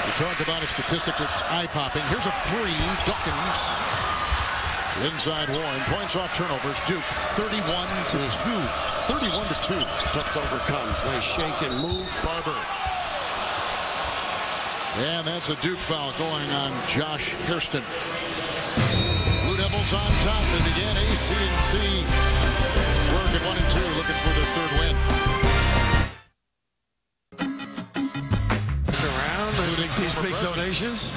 We talk about a statistic that's eye-popping. Here's a three. Dawkins. Inside Warren. Points off turnovers. Duke 31-2. 31-2. Tough to overcome. Nice shake and move. Barber. And that's a Duke foul going on Josh Hairston. Blue Devils on top. They began AC&C. Work at 1-2. Looking for the third win. These big donations.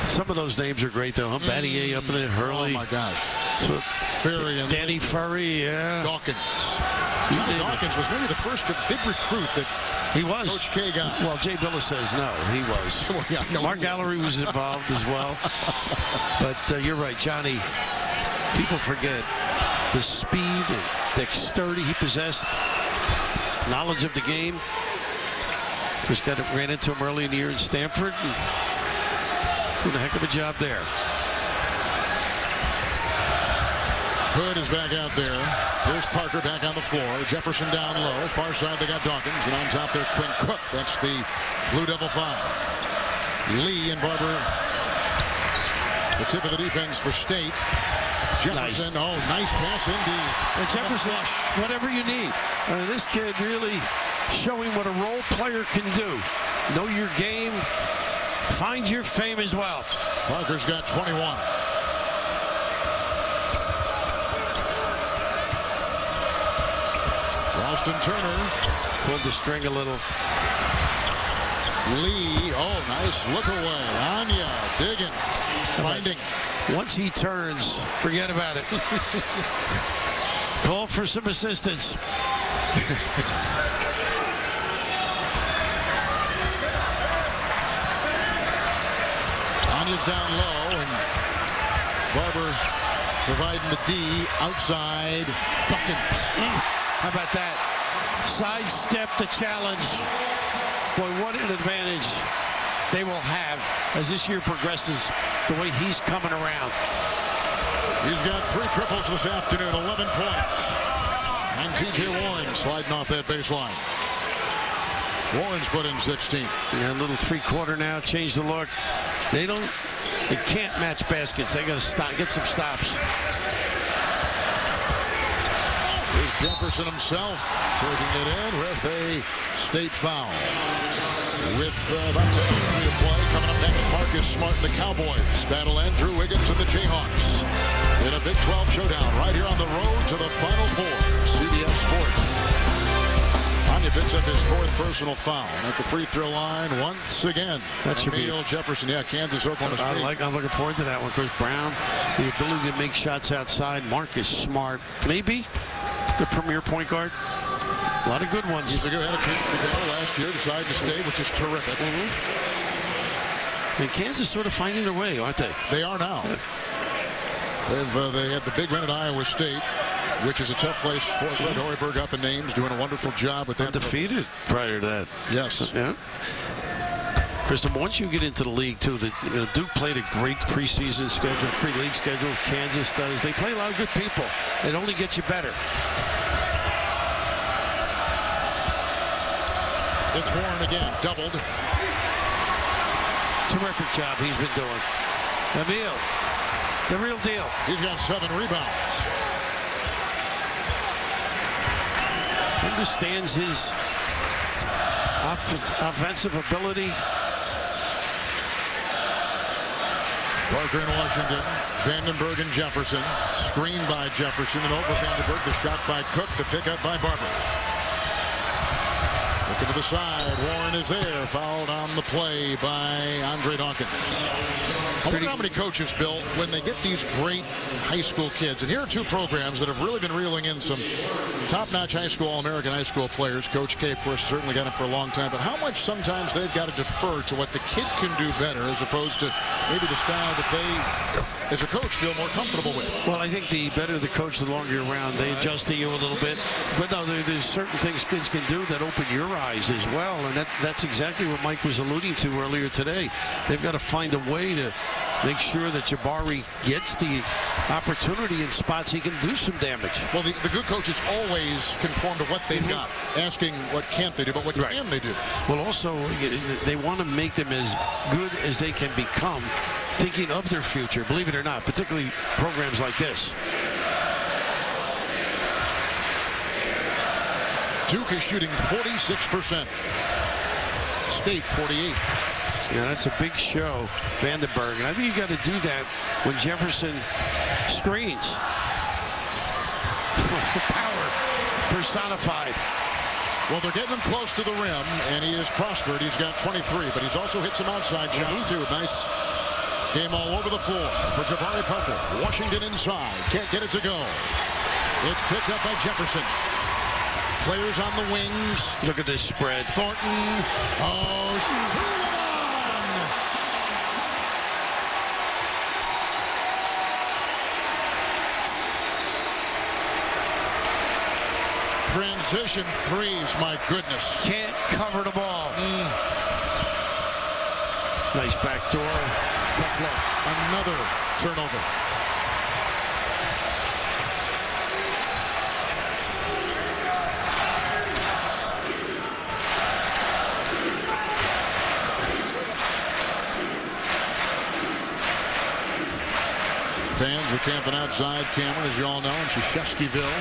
Some of those names are great, though. Battier up in there, Hurley. Oh, my gosh. So, Ferry and Danny Furry, yeah. Dawkins. Dawkins was maybe the first big recruit that he was. Coach K got. Well, Jay Billis says no, he was. Well, yeah, no, Mark Gallery was involved as well. But you're right, Johnny. People forget the speed and dexterity he possessed, knowledge of the game. Just ran into him early in the year in Stanford. And doing a heck of a job there. Hood is back out there. Here's Parker back on the floor. Jefferson down low. Far side they got Dawkins. And on top there, Quinn Cook. That's the Blue Devil 5. Lee and Barber. The tip of the defense for State. Jefferson. Nice. Oh, nice pass indeed. And Jefferson, whatever you need. This kid really showing what a role player can do. Know your game. Find your fame as well. Parker's got 21. Ralston Turner pulled the string a little. Lee, oh, nice look away. Anya digging, finding. Once he turns, forget about it. Call for some assistance. Anya's down low, and Barber providing the D outside. Dawkins. How about that? Sidestep the challenge. Boy, what an advantage they will have as this year progresses, the way he's coming around. He's got 3 triples this afternoon, 11 points. And T.J. Warren sliding off that baseline. Warren's put in 16. Yeah, a little three-quarter now, change the look. They can't match baskets. They got to stop, get some stops. Here's Jefferson himself taking it in with a State foul. With about 10 to play, coming up next, Marcus Smart and the Cowboys battle Andrew Wiggins and the Jayhawks in a Big 12 showdown right here on the road to the Final Four. CBS Sports. Anya picks up his 4th personal foul at the free throw line once again. That should be Jefferson. Yeah, Kansas, Oklahoma State. I'm looking forward to that one. Chris Brown, the ability to make shots outside. Marcus Smart, maybe the premier point guard. A lot of good ones. He's a good head of Kansas to go last year, decided to stay, which is terrific. And Kansas sort of finding their way, aren't they? They are now. They had the big win at Iowa State, which is a tough place for Fred Hoiberg up in names, doing a wonderful job with that. Undefeated prior to that. Yes. Yeah. Kristen, once you get into the league, too, Duke played a great preseason schedule, pre-league schedule. Kansas does. They play a lot of good people. It only gets you better. It's Warren again, doubled. Terrific job he's been doing. Emile, the real deal. He's got 7 rebounds. understands his offensive ability. Parker in Washington. Vandenberg and Jefferson. Screened by Jefferson and over Vandenberg. The shot by Cook. The pickup by Barber. Looking to the side. Warren is there. Fouled on the play by Andre Dawkins. I wonder how many coaches, Bill, when they get these great high school kids, and here are two programs that have really been reeling in some top-notch high school, all-American high school players. Coach K, of course, certainly got him for a long time, but how much sometimes they've got to defer to what the kid can do better as opposed to maybe the style that they, as a coach, feel more comfortable with. Well, I think the better the coach, the longer you're around. They adjust to you a little bit. But no, there's certain things kids can do that open your eyes as well, and that's exactly what Mike was alluding to earlier today. They've got to find a way to make sure that Jabari gets the opportunity in spots he can do some damage. Well, the good coaches always conform to what they've got, asking what can't they do, but what can they do? Well, also, they want to make them as good as they can become, thinking of their future, believe it or not, particularly programs like this. Duke is shooting 46%. State 48%. Yeah, that's a big show, Vandenberg. And I think you got to do that when Jefferson screens. Power personified. Well, they're getting him close to the rim, and he has prospered. He's got 23, but he's also hit some outside shots, too. Nice game all over the floor for Jabari Parker. Washington inside. Can't get it to go. It's picked up by Jefferson. Players on the wings. Look at this spread. Thornton. Oh, Sullivan! Transition threes, my goodness. Can't cover the ball. Nice back door. Tough look. Another turnover. Fans are camping outside Cameron, as you all know, in Sheshevskyville.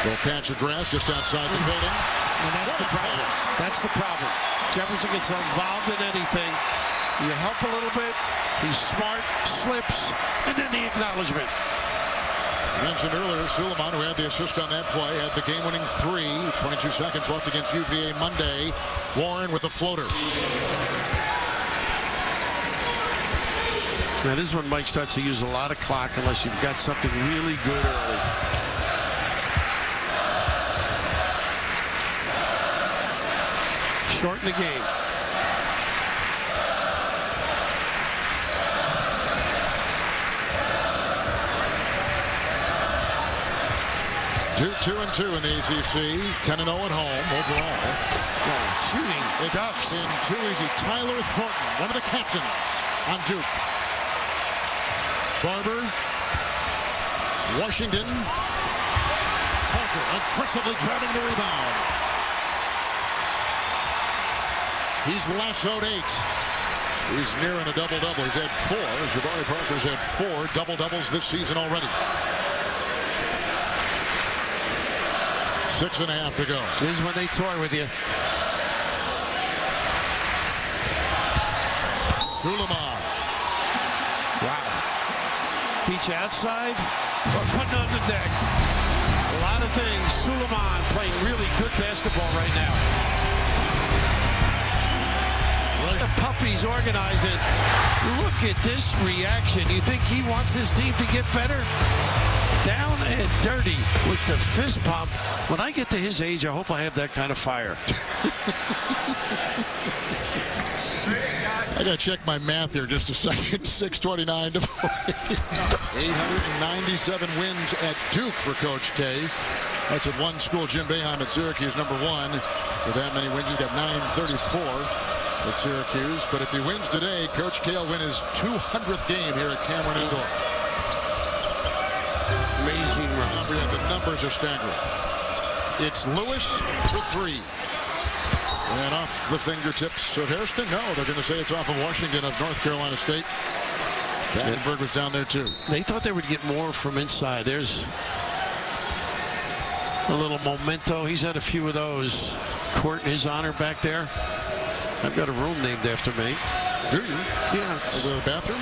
Little patch of grass just outside the building. And that's the problem. That's the problem. Jefferson gets involved in anything. You help a little bit. He's smart, slips, and then the acknowledgement. Mentioned earlier, Suleiman, who had the assist on that play, had the game-winning three. 22 seconds left against UVA Monday. Warren with a floater. Now, this is when Mike starts to use a lot of clock unless you've got something really good early. Shorten the game. Duke 2-2 in the ACC, 10-0 at home overall. Oh, shooting. It's been too easy. Tyler Thornton, one of the captains on Duke. Barber, Washington, Parker aggressively grabbing the rebound. He's lassoed 8. He's nearing a double-double. He's had 4. Jabari Parker's had 4 double-doubles this season already. 6.5 to go. This is when they toy with you. Suleiman. Wow. Beat you outside or putting on the deck. A lot of things. Suleiman playing really good basketball right now. The puppies organizing. Look at this reaction. You think he wants this team to get better? Down and dirty with the fist pump. When I get to his age, I hope I have that kind of fire. I got to check my math here just a second. 629 to play. 897 wins at Duke for Coach K. That's at one school. Jim Boeheim at Syracuse, number 1. With that many wins, he's got 934 at Syracuse. But if he wins today, Coach K will win his 200th game here at Cameron Indoor. Amazing run. The numbers are staggering. It's Lewis for 3. And off the fingertips of Hairston? No, they're going to say it's off of Washington of North Carolina State. Vandenberg was down there too. They thought they would get more from inside. There's A little memento. He's had a few of those. Court in his honor back there. I've got a room named after me. Do you? Yeah. Is there a bathroom?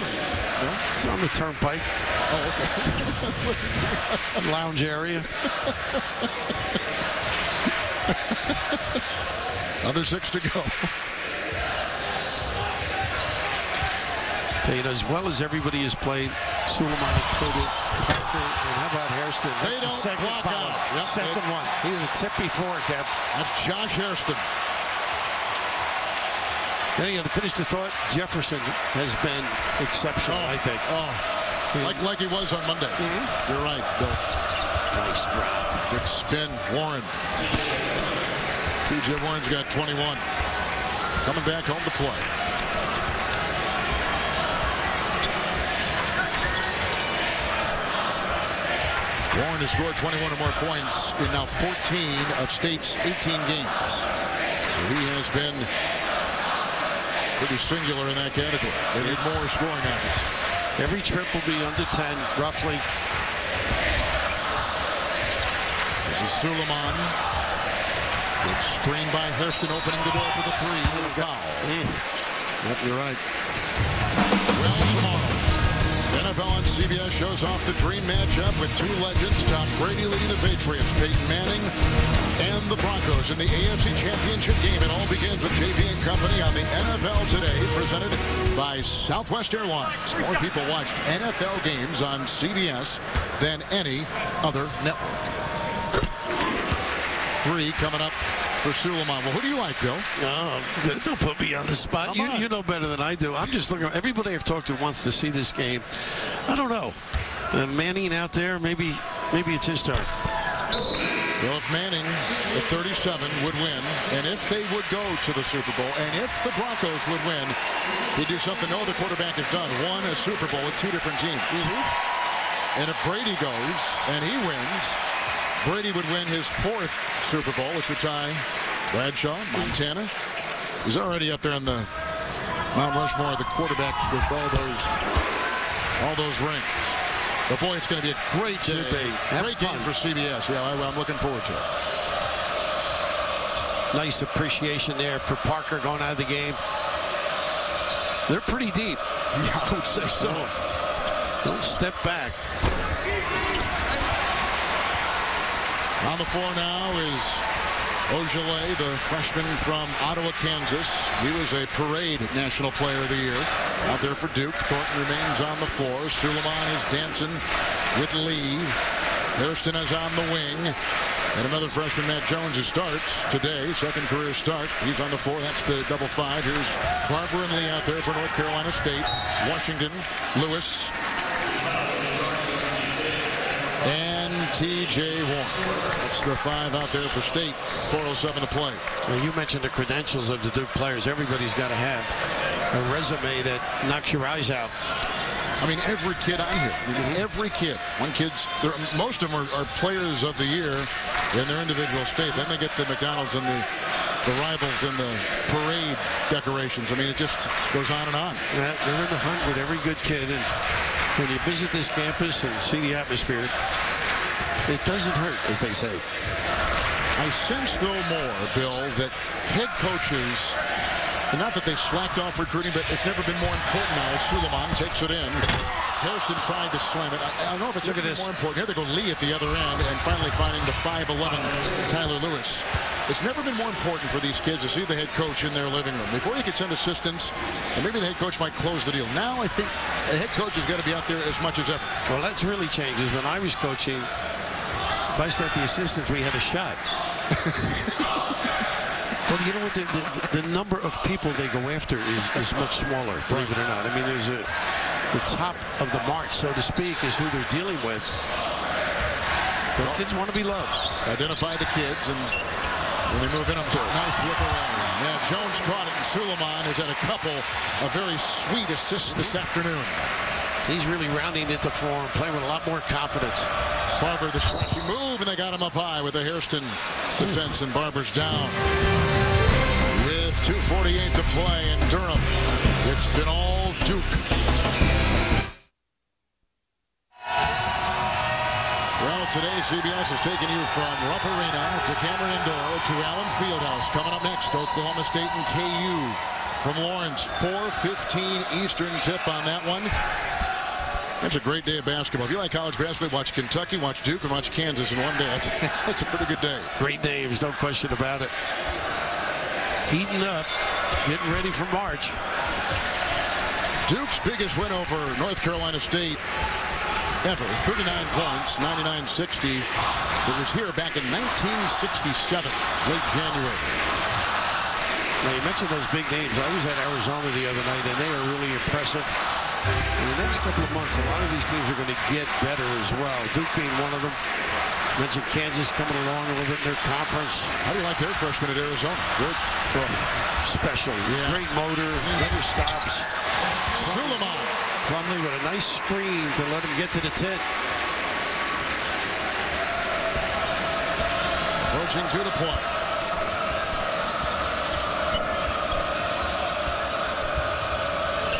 No? It's on the turnpike. Oh, okay. Lounge area. Under 6 to go. Played as well as everybody has played. Suleiman included. Parker, and how about Hairston? They don't block out. Yep, second one. He was a tip before, Kev. That's Josh Hairston. Then you got to finish the thought. Jefferson has been exceptional, I think. Like he was on Monday. You're right, Bill. Nice drop. Good spin, Warren. TJ Warren's got 21. Coming back home to play. Warren has scored 21 or more points in now 14 of State's 18 games. So he has been pretty singular in that category. They need more scoring habits. Every trip will be under 10, roughly. This is Suleiman. Good screen by Hairston, opening the door for the three. Foul. Yep, you're right. Well, tomorrow, NFL on CBS shows off the dream matchup with two legends. Tom Brady leading the Patriots, Peyton Manning and the Broncos in the AFC Championship game. It all begins with JP and Company on the NFL Today, presented by Southwest Airlines. More people watched NFL games on CBS than any other network. 3 coming up for Suleiman. Well, who do you like, Bill? Oh, don't put me on the spot. You know better than I do. I'm just looking. Everybody I've talked to wants to see this game. I don't know. Manning out there, maybe it's his turn. Well, if Manning at 37 would win, and if they would go to the Super Bowl, and if the Broncos would win, he'd do something no other quarterback has done. Won a Super Bowl with 2 different teams. And if Brady goes and he wins, Brady would win his 4th Super Bowl, which would tie Bradshaw, Montana. He's already up there on the Mount Rushmore of the quarterbacks with all those rings. But boy, it's going to be a great day. Great game for CBS. Yeah, I'm looking forward to it. Nice appreciation there for Parker going out of the game. They're pretty deep. Yeah, I would say so. Don't step back. On the floor now is Ojale, the freshman from Ottawa, Kansas. He was a parade National Player of the Year out there for Duke. Thornton remains on the floor. Suleiman is dancing with Lee. Hairston is on the wing. And another freshman, Matt Jones, who starts today, second career start. He's on the floor. That's the double 5. Here's Barber and Lee out there for North Carolina State. Washington, Lewis, and TJ Warren. That's the 5 out there for State. 4:07 to play. Well, you mentioned the credentials of the Duke players. Everybody's got to have a resume that knocks your eyes out. I mean, every kid on here. Every kid. Most of them are players of the year in their individual state. Then they get the McDonald's and the rivals and the parade decorations. I mean, it just goes on and on. Yeah, they're in the hunt with every good kid. And when you visit this campus and see the atmosphere, it doesn't hurt, as they say. I sense, though, more, Bill, that head coaches, not that they slacked off recruiting, but it's never been more important now. Suleiman takes it in. Hairston trying to slam it. I don't know if it's ever been more important. Here they go Lee at the other end, and finally finding the 5'11" Tyler Lewis. It's never been more important for these kids to see the head coach in their living room. Before you could send assistants, and maybe the head coach might close the deal. Now I think the head coach has got to be out there as much as ever. Well, that's really changes. When I was coaching, if I sent the assistants, we had a shot. Well, you know what? The number of people they go after is much smaller, believe it or not. I mean, there's the top of the march, so to speak, is who they're dealing with. But kids want to be loved. Identify the kids, and when they move in, nice flip around. Now Jones caught it, and Suleiman has had a couple of very sweet assists this afternoon. He's really rounding into form, playing with a lot more confidence. Barber, the slashing move, and they got him up high with the Hairston defense, and Barber's down. With 2:48 to play in Durham, it's been all Duke. Well, today CBS is taking you from Rupp Arena to Cameron Indoor to Allen Fieldhouse. Coming up next, Oklahoma State and KU from Lawrence. 4:15 Eastern tip on that one. That's a great day of basketball. If you like college basketball, watch Kentucky, watch Duke, and watch Kansas in one day. That's a pretty good day. Great names, no question about it. Heating up, getting ready for March. Duke's biggest win over North Carolina State ever. 39 points, 99-60. It was here back in 1967, late January. Now, you mentioned those big names. I was at Arizona the other night, and they are really impressive. In the next couple of months, a lot of these teams are going to get better as well. Duke being one of them. Mentioned Kansas coming along a little bit in their conference. How do you like their freshman at Arizona? Good. Oh, special. Yeah. Great motor. Never stops. Suleiman. Plumlee with a nice screen to let him get to the tent. Approaching to the point.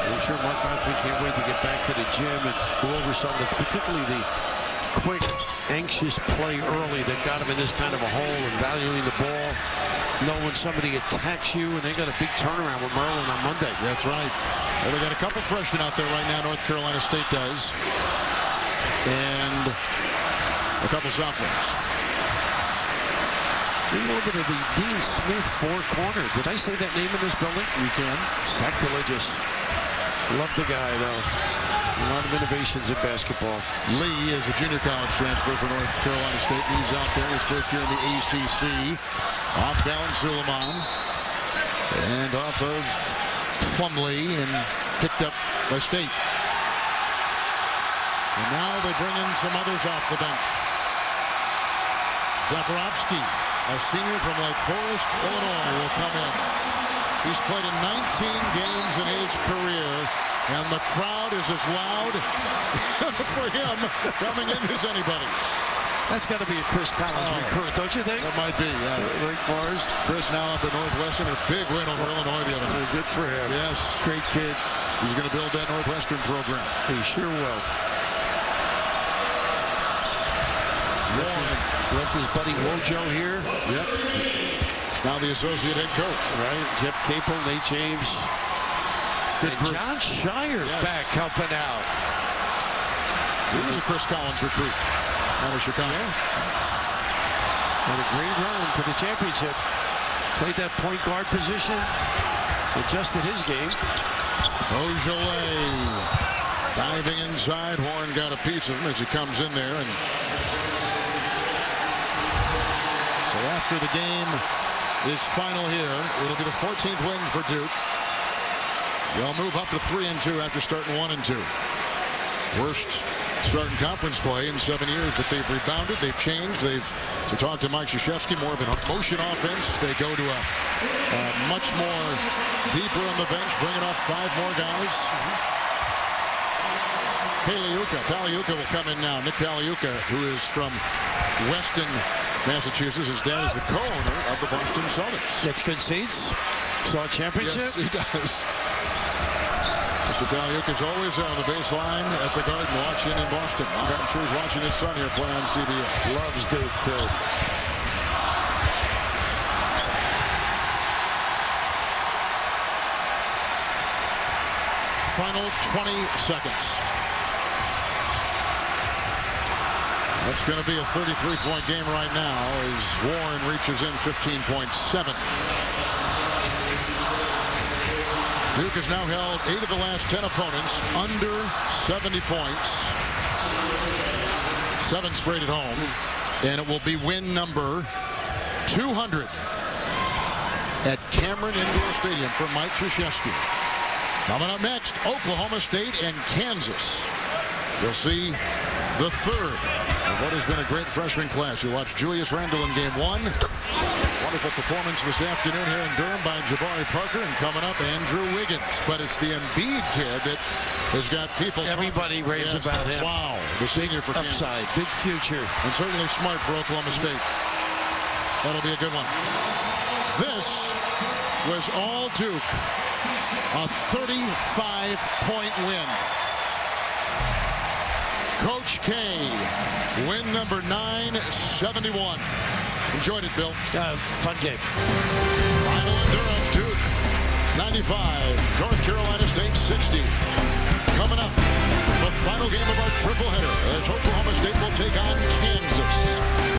I'm sure Mark Godfrey can't wait to get back to the gym and go over something, particularly the quick, anxious play early that got him in this kind of a hole and valuing the ball. Know when somebody attacks you, and they got a big turnaround with Maryland on Monday. That's right. Well, they got a couple freshmen out there right now. North Carolina State does. And a couple sophomores. There's a little bit of the Dean Smith four-corner. Did I say that name in this building? You can. Sacrilegious. Love the guy, though. A lot of innovations in basketball. Lee is a junior college transfer for North Carolina State. He's out there his first year in the ACC. Off balance Suleiman. And off of Plumlee and picked up by State. And now they bring in some others off the bench. Zafirovsky, a senior from Lake Forest, Illinois, will come in. He's played in 19 games in his career, and the crowd is as loud for him coming in as anybody. That's got to be a Chris Collins recruit, don't you think? That might be, yeah. Lake Forest. Chris now up at Northwestern, a big win over Illinois the other night. Good for him. Yes. Great kid. He's going to build that Northwestern program. He sure will. Left his buddy Wojo here. Yep. Now the associate head coach. Right. Jeff Capel, Nate James. Good and John Shire back helping out. He was a Chris Collins recruit out of Chicago. Had a great run to the championship. Played that point guard position. Adjusted his game. Beaujolais diving inside. Warren got a piece of him as he comes in there. And so after the game is final here, it'll be the 14th win for Duke. They'll move up to 3-2 after starting 1-2. Worst start in conference play in 7 years, but they've rebounded, they've changed, to talk to Mike Krzyzewski, more of a motion offense. They go to a much more deeper on the bench, bringing off 5 more guys. Paliuka will come in now. Nick Paliuka, who is from Weston, Massachusetts. His dad is the co-owner of the Boston Celtics. Gets good seats. Saw a championship. Yes, he does. Mr. Paliuka is always there on the baseline at the Garden watching in Boston. I'm sure he's watching his son here play on CBS. Loves Duke, too. Final 20 seconds. That's going to be a 33-point game right now as Warren reaches in 15.7. Duke has now held 8 of the last 10 opponents under 70 points. 7 straight at home. And it will be win number 200 at Cameron Indoor Stadium for Mike Krzyzewski. Coming up next, Oklahoma State and Kansas. You'll see the third of what has been a great freshman class. You watch Julius Randle in game 1. Wonderful performance this afternoon here in Durham by Jabari Parker, and coming up, Andrew Wiggins. But it's the Embiid kid that has got people. Everybody raves about him. Wow, the senior for upside, Kansas. big future, and certainly smart for Oklahoma State. That'll be a good one. This was all Duke, a 35-point win. Coach K. Win number 971. Enjoyed it, Bill. Fun game. Final in Durham, Duke 95, North Carolina State 60. Coming up, the final game of our triple header as Oklahoma State will take on Kansas.